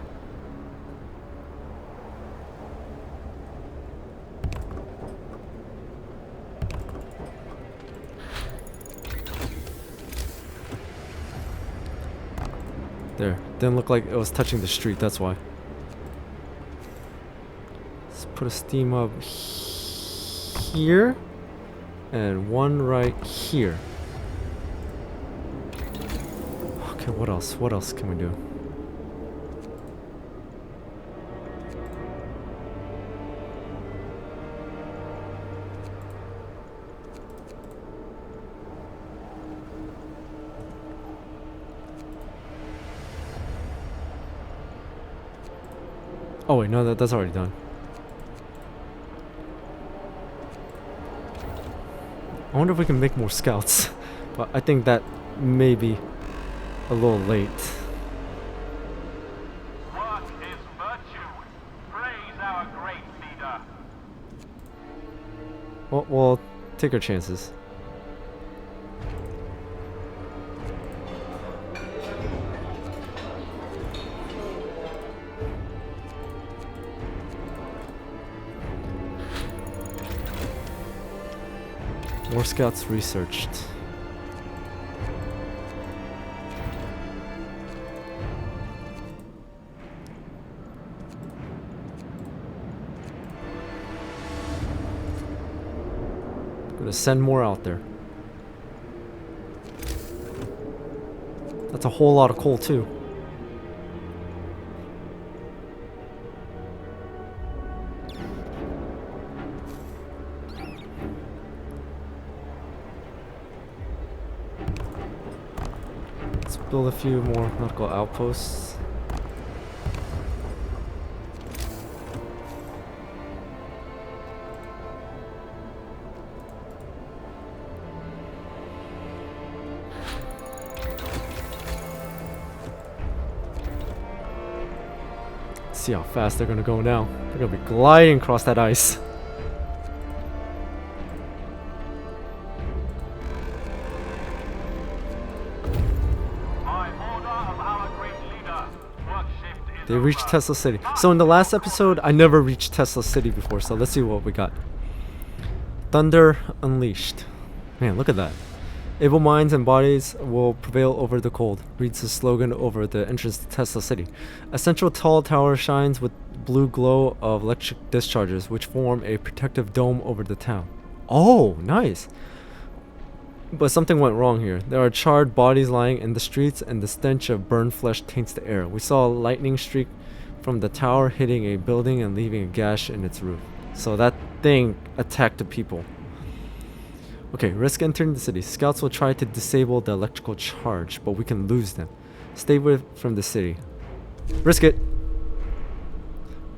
There, didn't look like it was touching the street, that's why. Let's put a steam up here and one right here. Okay, what else? What else can we do? Oh wait, no, that's already done. I wonder if we can make more scouts, but I think that may be a little late. Work is virtue. Praise our great leader. Well, we'll take our chances. More scouts researched. Gonna send more out there. That's a whole lot of coal too. Let's build a few more medical outposts. See how fast they're gonna go now. They're gonna be gliding across that ice. By order of our great leader, work shift is They reached over. Tesla City. So in the last episode, I never reached Tesla City before, so let's see what we got. Thunder Unleashed. Man, look at that. Able minds and bodies will prevail over the cold, reads the slogan over the entrance to Tesla City. A central tall tower shines with blue glow of electric discharges, which form a protective dome over the town. Oh, nice. But something went wrong here. There are charred bodies lying in the streets, and the stench of burned flesh taints the air. We saw a lightning streak from the tower hitting a building and leaving a gash in its roof. So that thing attacked the people. Okay, risk entering the city. Scouts will try to disable the electrical charge, but we can lose them. Stay away from the city. Risk it!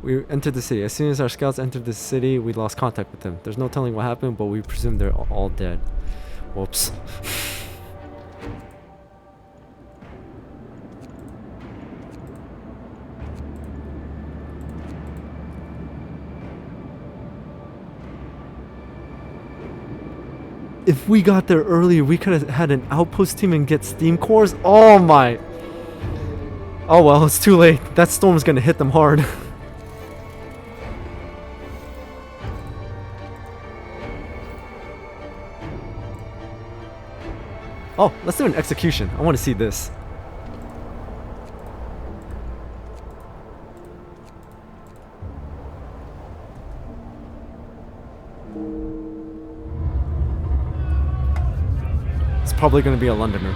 We entered the city. As soon as our scouts entered the city, we lost contact with them. There's no telling what happened, but we presume they're all dead. Whoops. If we got there earlier, we could have had an outpost team and get steam cores. Oh my. Oh well, it's too late. That storm's gonna hit them hard. Oh, let's do an execution. I want to see this. It's probably going to be a Londoner.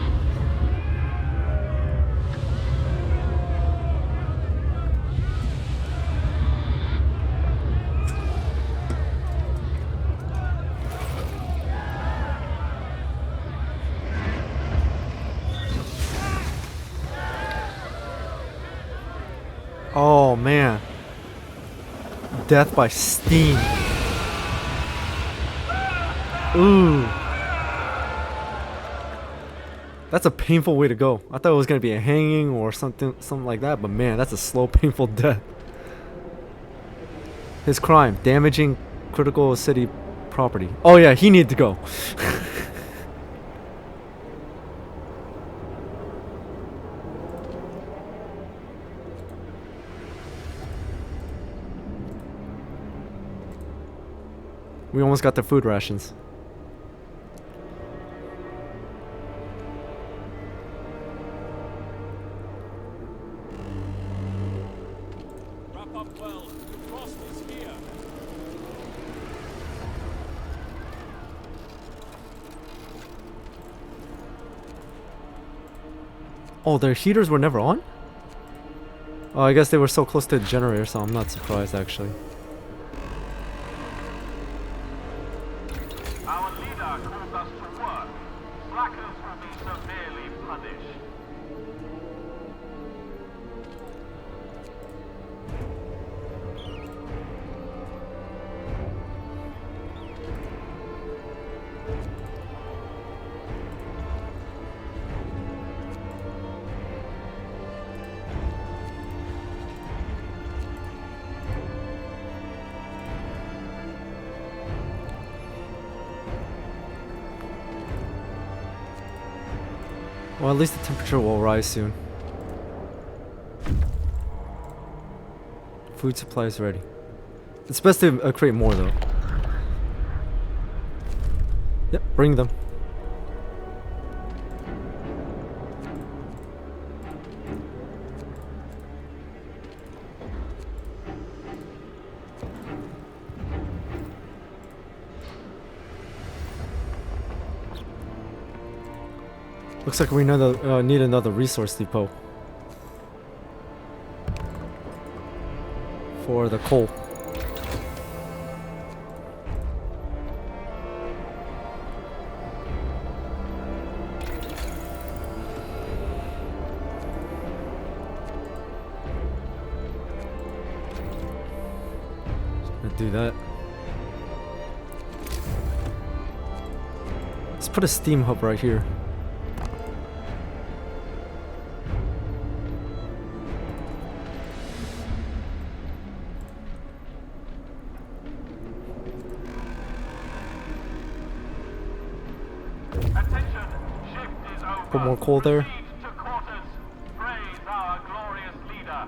Oh man. Death by steam. Ooh. That's a painful way to go. I thought it was gonna be a hanging or something like that, but man, that's a slow, painful death. His crime, damaging critical city property. Oh yeah, he needed to go. We almost got the food rations. Wrap up well. The frost is here. Oh, their heaters were never on? Oh, I guess they were so close to the generator, so I'm not surprised actually. Our leader calls us to work. Slackers will be severely punished. Well, at least the temperature will rise soon. Food supply is ready. It's best to create more though. Yep, bring them. Looks like we need another resource depot for the coal. Just gonna do that. Let's put a steam hub right here. Attention, shift is over. Put more coal there. Proceed to quarters. Praise our glorious leader.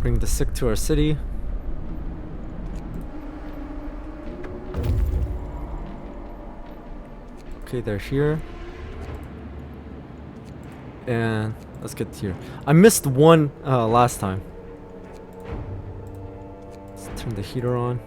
Bring the sick to our city. Okay, they're here. And let's get here. I missed one last time. Let's turn the heater on.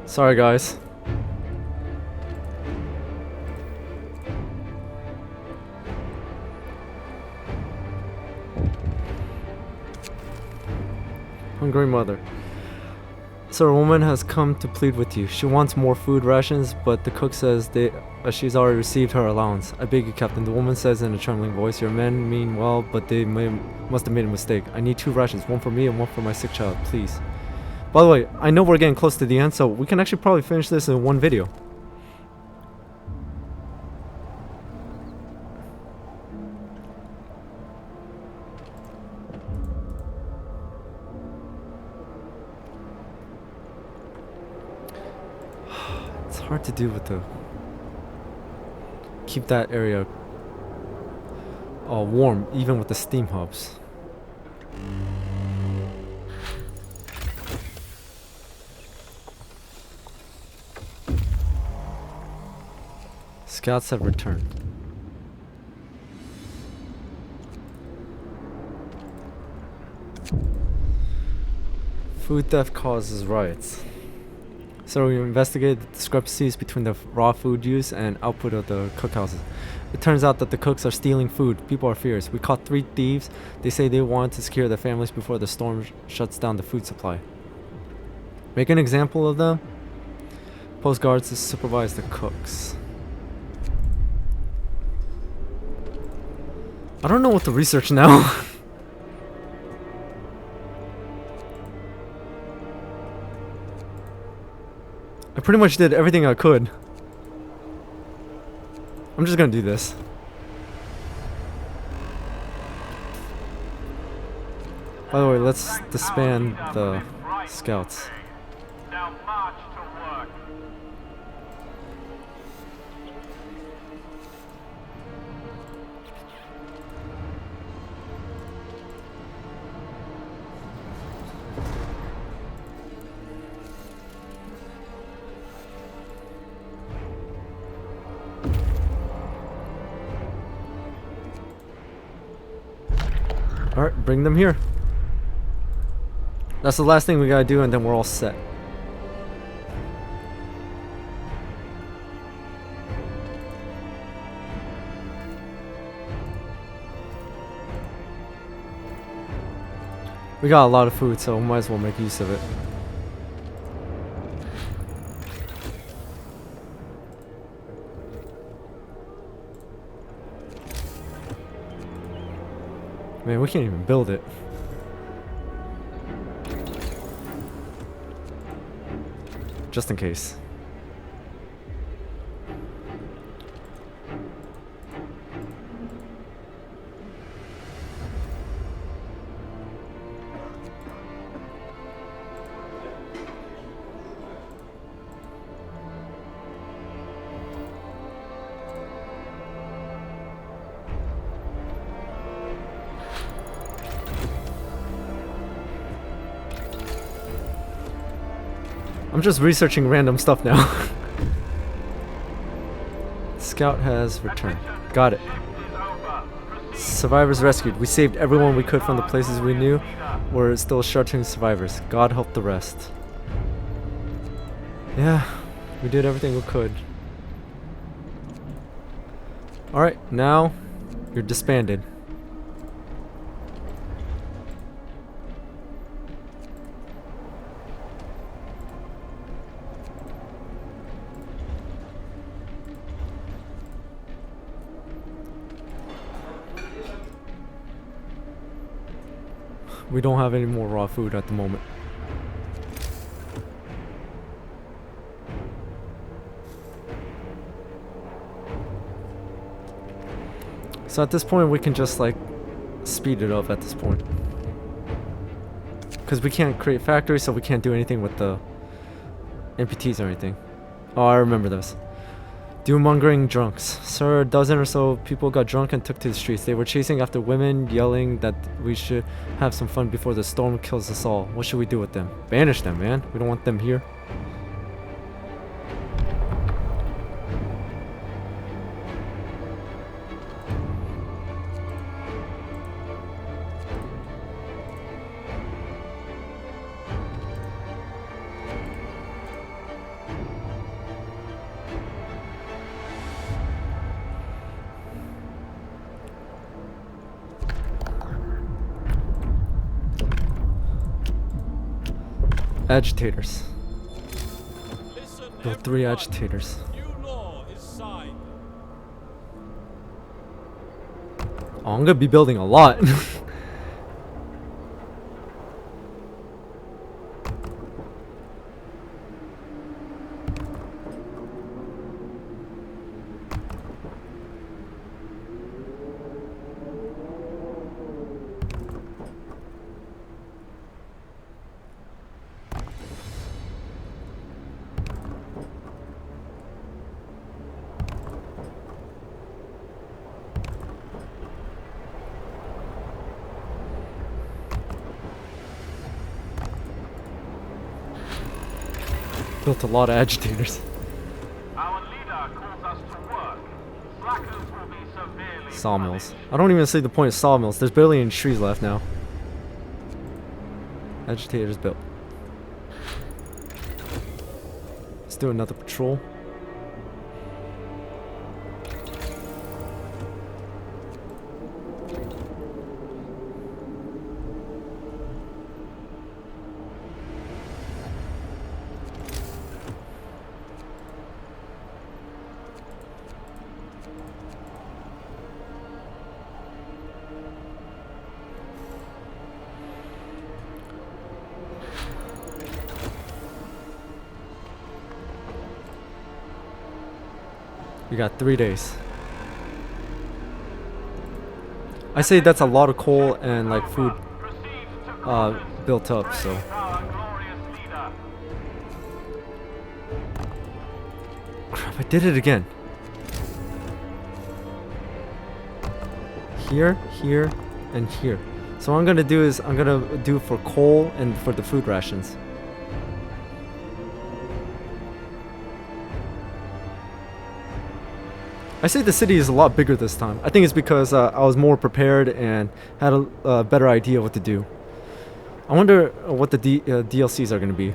Sorry, guys. Hungry mother. Sir, a woman has come to plead with you. She wants more food rations, but the cook says she's already received her allowance. I beg you, Captain. The woman says in a trembling voice, your men mean well, but they must have made a mistake. I need 2 rations, one for me and one for my sick child, please. By the way, I know we're getting close to the end, so we can actually probably finish this in one video. It's hard to do with the... keep that area warm, even with the steam hubs. Scouts have returned. Food theft causes riots. So we investigated the discrepancies between the raw food use and output of the cookhouses. It turns out that the cooks are stealing food. People are furious. We caught 3 thieves. They say they wanted to secure their families before the storm shuts down the food supply. Make an example of them. Post guards to supervise the cooks. I don't know what to research now. I pretty much did everything I could. I'm just gonna do this. By the way, let's disband the scouts. Now march to work. Alright, bring them here. That's the last thing we gotta do, and then we're all set. We got a lot of food, so we might as well make use of it. Man, we can't even build it. Just in case. I'm just researching random stuff now. Scout has returned. Got it. Survivors rescued. We saved everyone we could from the places we knew were still sheltering survivors. God help the rest. Yeah, we did everything we could. Alright, now you're disbanded. We don't have any more raw food at the moment. So at this point we can just like speed it up at this point. Because we can't create factories, so we can't do anything with the amputees or anything. Oh, I remember this. Doom-mongering drunks. Sir, a dozen or so people got drunk and took to the streets. They were chasing after women, yelling that we should have some fun before the storm kills us all. What should we do with them? Banish them, man. We don't want them here. Agitators. Listen, Build 3 everyone. agitators. New law is signed. Oh, I'm gonna be building a lot. Built a lot of agitators. Our leader calls us to work. Slackers will be severely Sawmills. punished. I don't even see the point of sawmills. There's barely any trees left now. Agitators built. Let's do another patrol. We got 3 days. I say that's a lot of coal and like food Proceed to quarters. built up, so Praise our glorious leader. crap, I did it again. Here, here, and here. So what I'm gonna do is I'm gonna do for coal and for the food rations. I say the city is a lot bigger this time. I think it's because I was more prepared and had a better idea what to do. I wonder what the DLCs are going to be.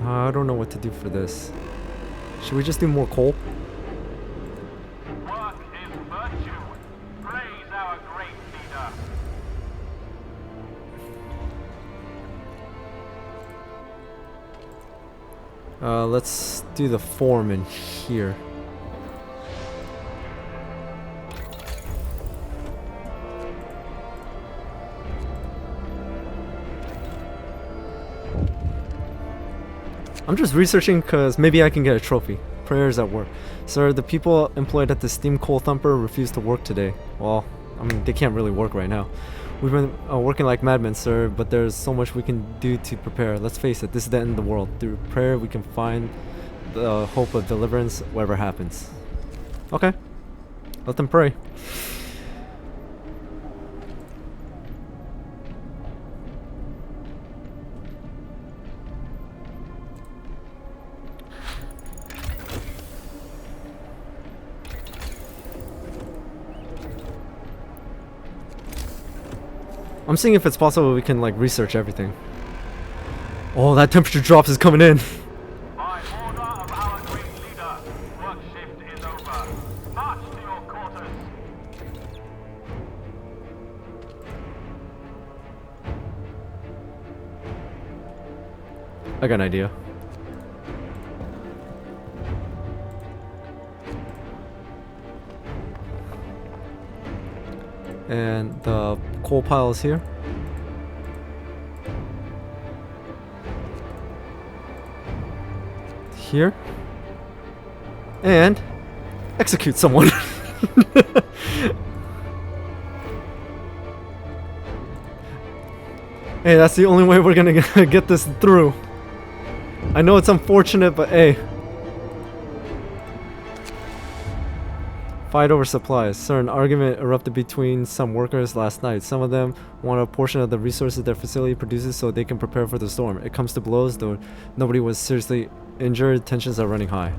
I don't know what to do for this. Should we just do more coal? Work is virtue. Praise our great leader. Let's do the foreman here. I'm just researching because maybe I can get a trophy. Prayers at work. Sir, the people employed at the Steam Coal Thumper refused to work today. Well, I mean, they can't really work right now. We've been working like madmen, sir, but there's so much we can do to prepare. Let's face it, this is the end of the world. Through prayer, we can find the hope of deliverance, whatever happens. Okay. Let them pray. I'm seeing if it's possible we can like research everything. Oh, that temperature drops is coming in. By order of our great leader, work shift is over. March to your quarters. I got an idea. And the coal pile is here. Here. And execute someone. Hey, that's the only way we're gonna get this through. I know it's unfortunate, but hey. Fight over supplies. Sir, an argument erupted between some workers last night. Some of them want a portion of the resources their facility produces so they can prepare for the storm. It comes to blows, though nobody was seriously injured. Tensions are running high.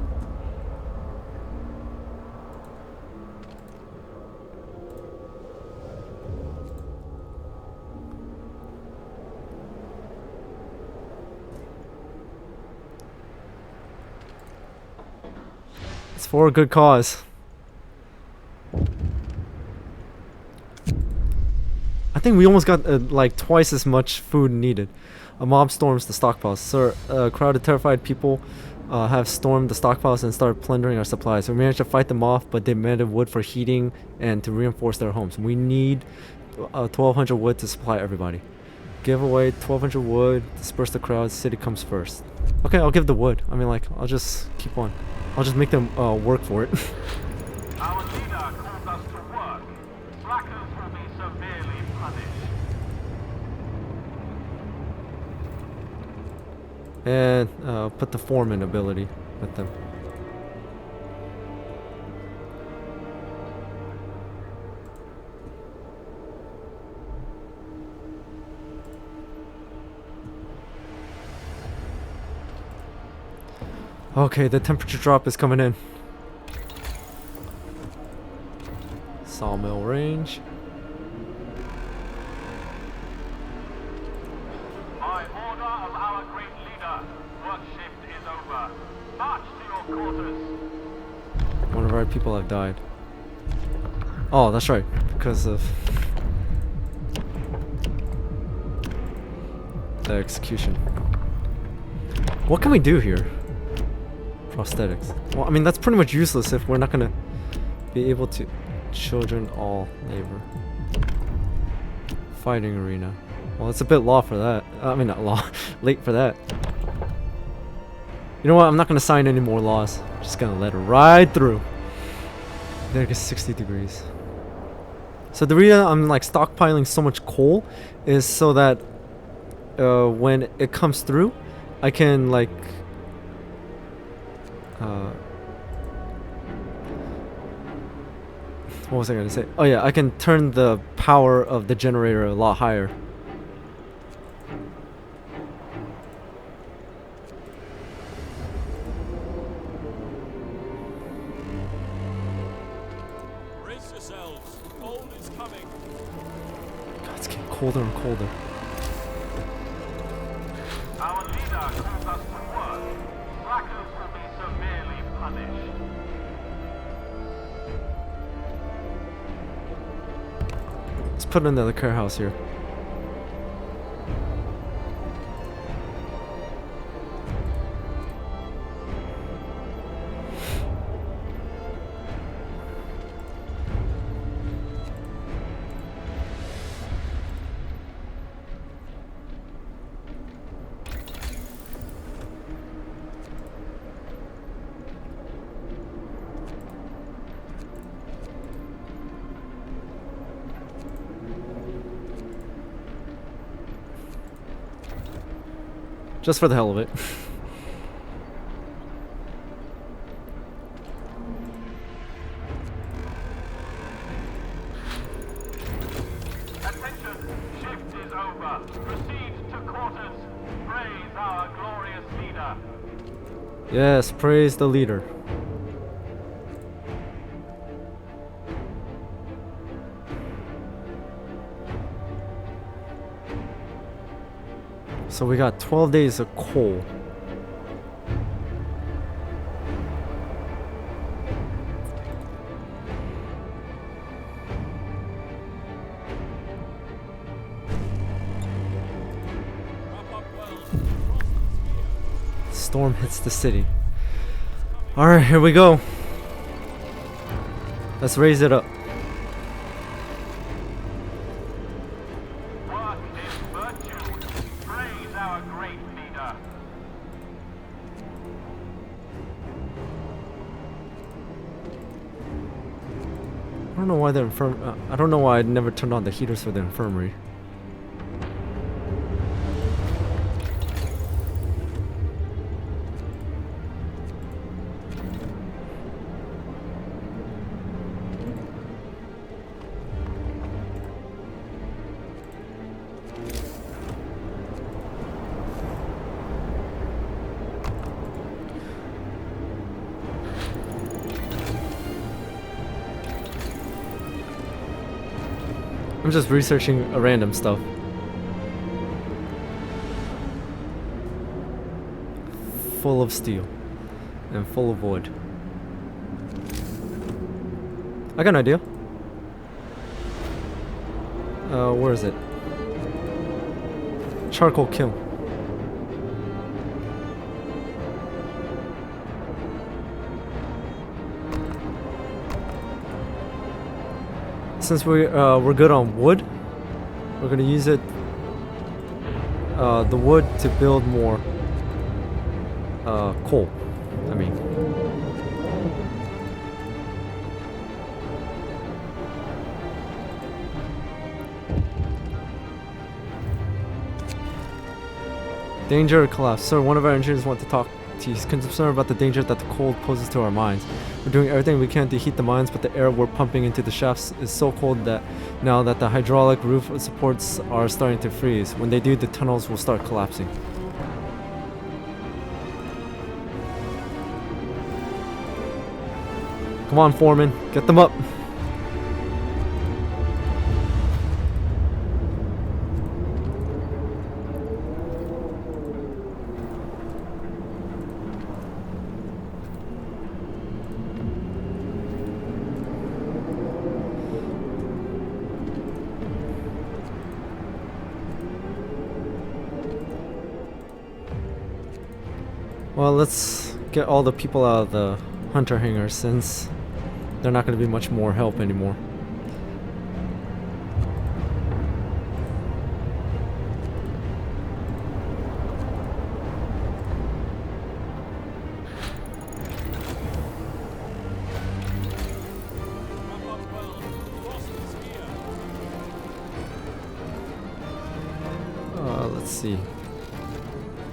It's for a good cause. I think we almost got like twice as much food needed. A mob storms the stockpiles. Sir, a crowd of terrified people have stormed the stockpiles and started plundering our supplies. We managed to fight them off, but they demanded wood for heating and to reinforce their homes. We need 1,200 wood to supply everybody. Give away 1,200 wood, disperse the crowd, city comes first. Okay, I'll give the wood. I mean, like, I'll just keep on. I'll just make them work for it. Our leader calls us to work. Slackers will be severely punished. And put the foreman ability with them. Okay, the temperature drop is coming in. Sawmill range. By order of our great leader, work shift is over. March to your quarters. One of our people have died. Oh, that's right. Because of the execution. What can we do here? Prosthetics. Well, I mean, that's pretty much useless if we're not gonna be able to. Children all labor. Fighting arena. Well, it's a bit law for that. I mean, not law. Late for that. You know what? I'm not gonna sign any more laws. Just gonna let it ride through. There it gets 60 degrees. So the reason I'm like stockpiling so much coal is so that when it comes through, I can like what was I gonna say? Oh yeah, I can turn the power of the generator a lot higher. Brace yourselves. Cold is coming. God, it's getting colder and colder. Our leader calls us to work. Slackers will be severely punished. Let's put another care house here. Just for the hell of it. Attention, shift is over. Proceed to quarters. Praise our glorious leader. Yes, praise the leader. So we got 12 days of coal. Wrap up well. Storm hits the city. Alright, here we go. Let's raise it up. Work is virtue. Praise our great leader. I don't know why the I don't know why I never turned on the heaters for the infirmary. I'm just researching random stuff. Full of steel and full of wood. I got an idea. Where is it? Charcoal kiln. Since we're good on wood, we're gonna use it, the wood to build more coal. I mean, danger of collapse. Sir, one of our engineers want to talk to you. He's concerned about the danger that the cold poses to our mines. We're doing everything we can to heat the mines, but the air we're pumping into the shafts is so cold that now that the hydraulic roof supports are starting to freeze. When they do, the tunnels will start collapsing. Come on, Foreman, get them up. Well, let's get all the people out of the hunter hangar since they're not going to be much more help anymore. Rockwell, Frost is here. Let's see.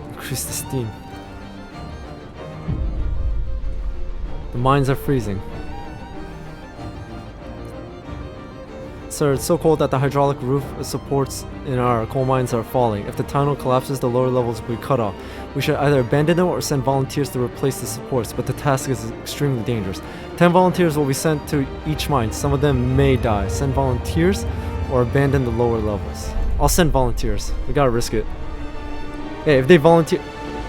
Increase the steam. The mines are freezing. Sir, it's so cold that the hydraulic roof supports in our coal mines are falling. If the tunnel collapses, the lower levels will be cut off. We should either abandon them or send volunteers to replace the supports, but the task is extremely dangerous. 10 volunteers will be sent to each mine. Some of them may die. Send volunteers or abandon the lower levels. I'll send volunteers. We gotta risk it. Hey, if they volunteer...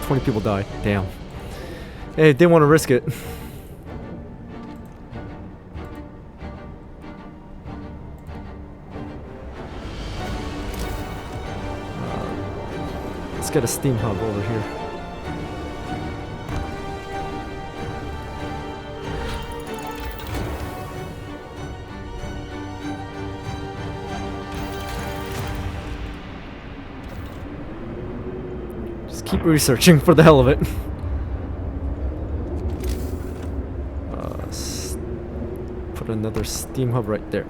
20 people die. Damn. Hey, if they want to risk it. Let's get a steam hub over here. Just keep researching for the hell of it. Put another steam hub right there.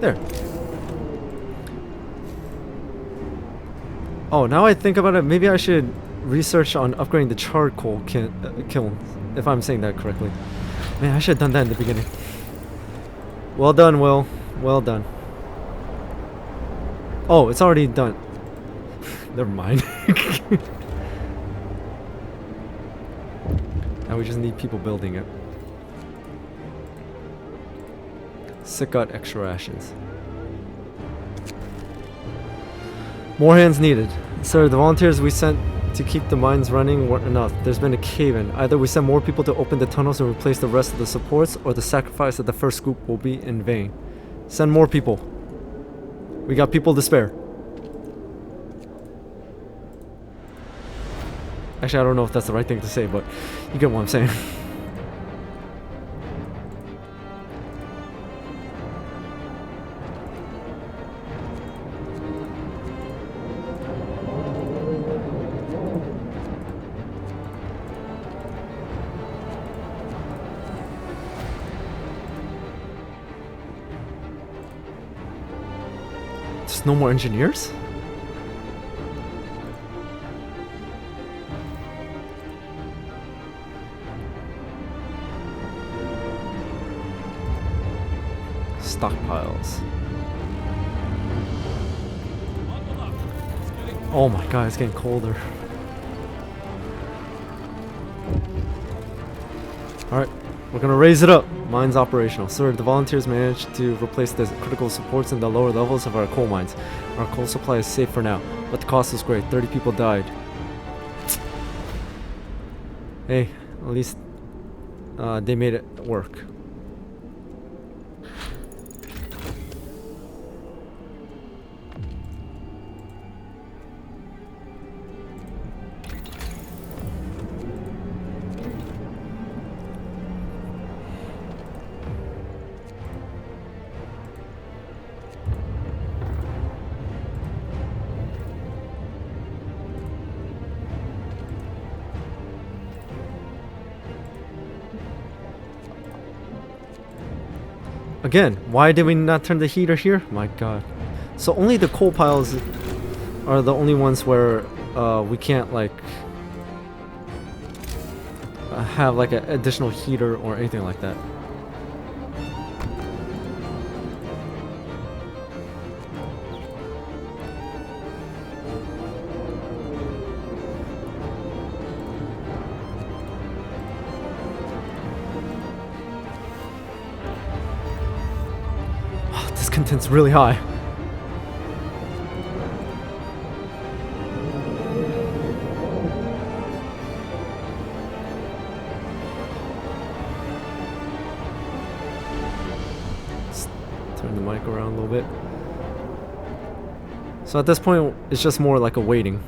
There. Oh, now I think about it, maybe I should research on upgrading the charcoal kiln, if I'm saying that correctly. Man, I should have done that in the beginning. Well done, Will. Well done. Oh, it's already done. Never mind. Now we just need people building it. Sick got extra rations. More hands needed. Sir, the volunteers we sent to keep the mines running weren't enough. There's been a cave-in. Either we send more people to open the tunnels and replace the rest of the supports, or the sacrifice of the first group will be in vain. Send more people. We got people to spare. Actually, I don't know if that's the right thing to say, but you get what I'm saying. There's no more engineers? Stockpiles. Bundle up. It's getting Oh my god, it's getting colder. Alright, we're gonna raise it up. Mines operational. Sir, the volunteers managed to replace the critical supports in the lower levels of our coal mines. Our coal supply is safe for now, but the cost is great. 30 people died. Hey, at least they made it work. Again, why did we not turn the heater here? My god. So only the coal piles are the only ones where we can't like have like an additional heater or anything like that. Discontent's really high. Let's turn the mic around a little bit. So at this point, it's just more like a waiting.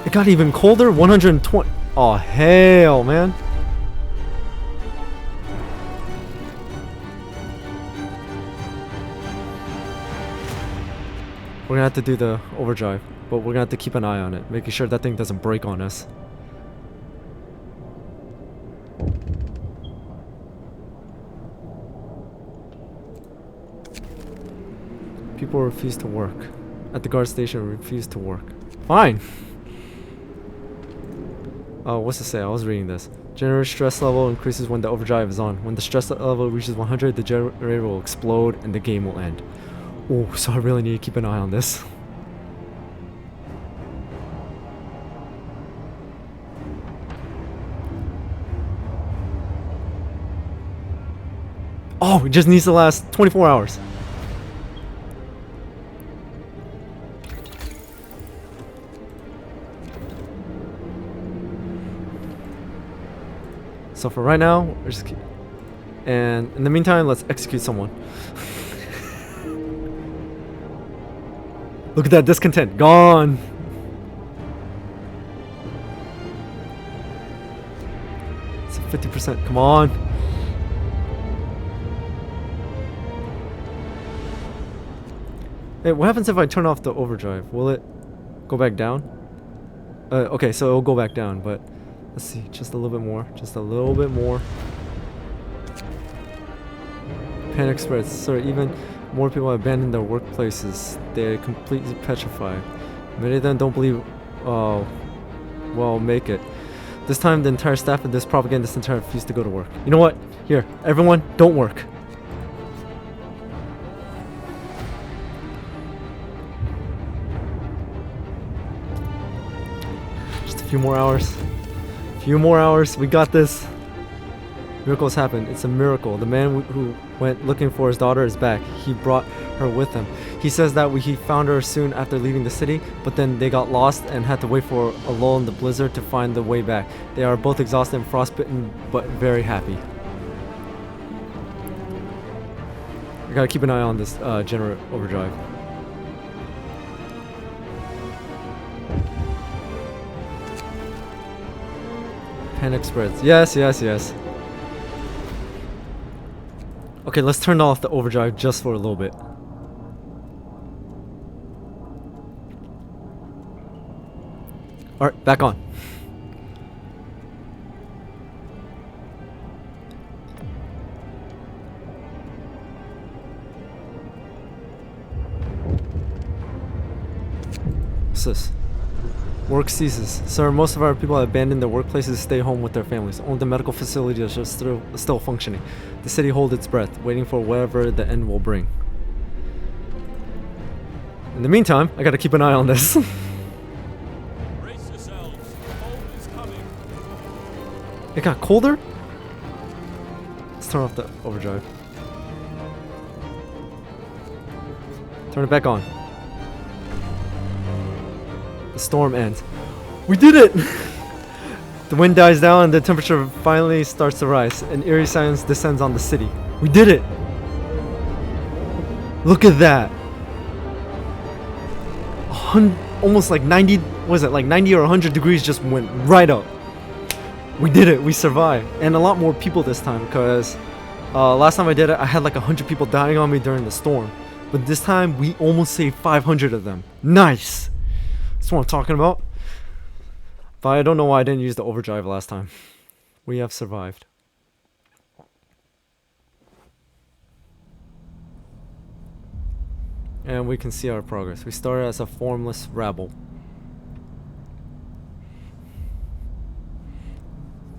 It got even colder. 120. Oh hell, man. We're gonna have to do the overdrive, but we're gonna have to keep an eye on it, making sure that thing doesn't break on us. People refuse to work. At the guard station, refuse to work. Fine. Oh, what's it say? I was reading this. Generator stress level increases when the overdrive is on. When the stress level reaches 100, the generator will explode and the game will end. Oh, so I really need to keep an eye on this. Oh, it just needs to last 24 hours. So for right now, we're just and in the meantime, let's execute someone. Look at that discontent, gone. It's 50%. Come on. Hey, what happens if I turn off the overdrive? Will it go back down? Okay, so it'll go back down, but let's see, just a little bit more. Just a little bit more. Panic spreads. Sir, even more people abandon their workplaces. They're completely petrified. Many of them don't believe, well, make it. This time, the entire staff of this propagandist entire refuse to go to work. You know what? Here, everyone, don't work. Just a few more hours. Few more hours. We got this. Miracles happen. It's a miracle. The man who went looking for his daughter is back. He brought her with him. He says that he found her soon after leaving the city, but then they got lost and had to wait for a lull in the blizzard to find the way back. They are both exhausted and frostbitten, but very happy. I gotta keep an eye on this generator overdrive. Panic spreads. Yes, yes, yes. Okay, let's turn off the overdrive just for a little bit. Alright, back on. What's this? Work ceases. Sir, most of our people have abandoned their workplaces to stay home with their families. Only the medical facilities are still functioning. The city holds its breath, waiting for whatever the end will bring. In the meantime, I gotta keep an eye on this. Brace yourselves. Cold is coming. It got colder? Let's turn off the overdrive. Turn it back on. The storm ends. We did it! The wind dies down and the temperature finally starts to rise. An eerie silence descends on the city. We did it! Look at that! Almost like 90, what is it, like 90 or 100 degrees just went right up. We did it, we survived. And a lot more people this time because last time I did it, I had like 100 people dying on me during the storm. But this time, we almost saved 500 of them. Nice! That's what I'm talking about. But I don't know why I didn't use the overdrive last time. We have survived. And we can see our progress. We started as a formless rabble,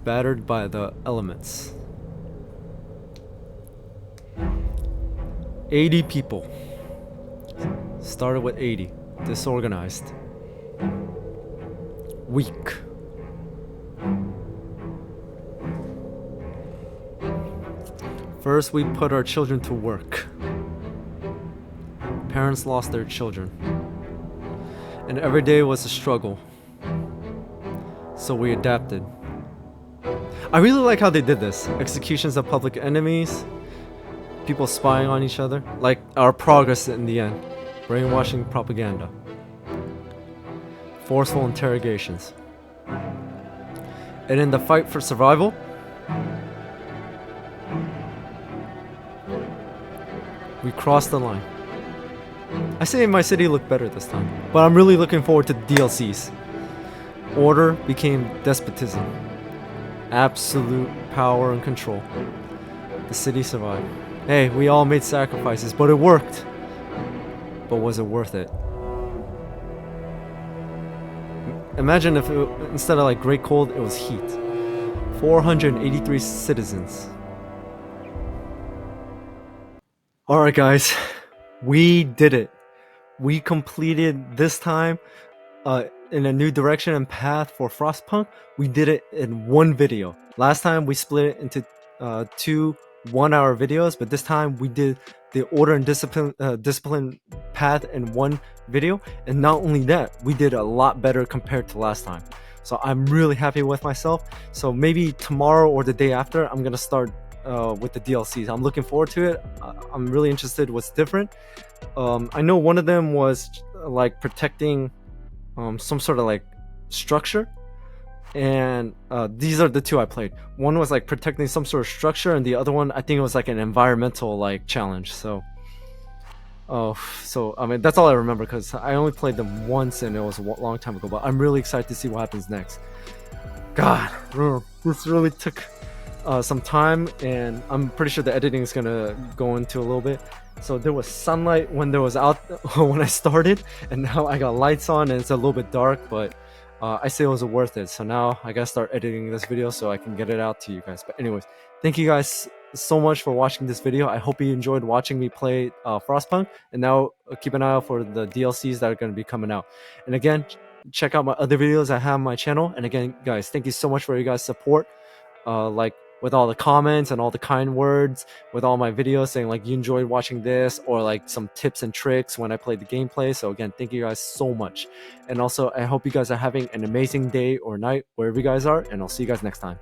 battered by the elements. 80 people. Started with 80. Disorganized. Weak. First, we put our children to work. Parents lost their children. And every day was a struggle. So we adapted. I really like how they did this. Executions of public enemies. People spying on each other. Like our progress in the end. Brainwashing propaganda. Forceful interrogations. And in the fight for survival, we crossed the line. I say my city looked better this time, but I'm really looking forward to the DLCs. Order became despotism. Absolute power and control. The city survived. Hey, we all made sacrifices, but it worked. But was it worth it? Imagine if instead of like great cold, it was heat. 483 citizens. Alright guys, we did it. We completed this time in a new direction and path for Frostpunk. We did it in one video. Last time we split it into two 1-hour videos, but this time we did the order and discipline path in one video. And not only that, we did a lot better compared to last time. So I'm really happy with myself. So maybe tomorrow or the day after, I'm gonna start with the DLCs. I'm looking forward to it. I'm really interested what's different. I know one of them was like protecting some sort of like structure, and these are the two I played. One was like protecting some sort of structure, and the other one I think it was like an environmental like challenge. So I mean that's all I remember because I only played them once and it was a long time ago, but I'm really excited to see what happens next. God, this really took some time, and I'm pretty sure the editing is gonna go into a little bit. So there was sunlight when there was out when I started, and now I got lights on and it's a little bit dark, but I say it was worth it. So now I gotta start editing this video so I can get it out to you guys. But anyways, thank you guys so much for watching this video. I hope you enjoyed watching me play Frostpunk, and now keep an eye out for the DLCs that are going to be coming out. And again, check out my other videos I have on my channel. And again, guys, thank you so much for your guys' support. Like with all the comments and all the kind words with all my videos saying like you enjoyed watching this, or like some tips and tricks when I played the gameplay. So again, thank you guys so much. And also I hope you guys are having an amazing day or night wherever you guys are, and I'll see you guys next time.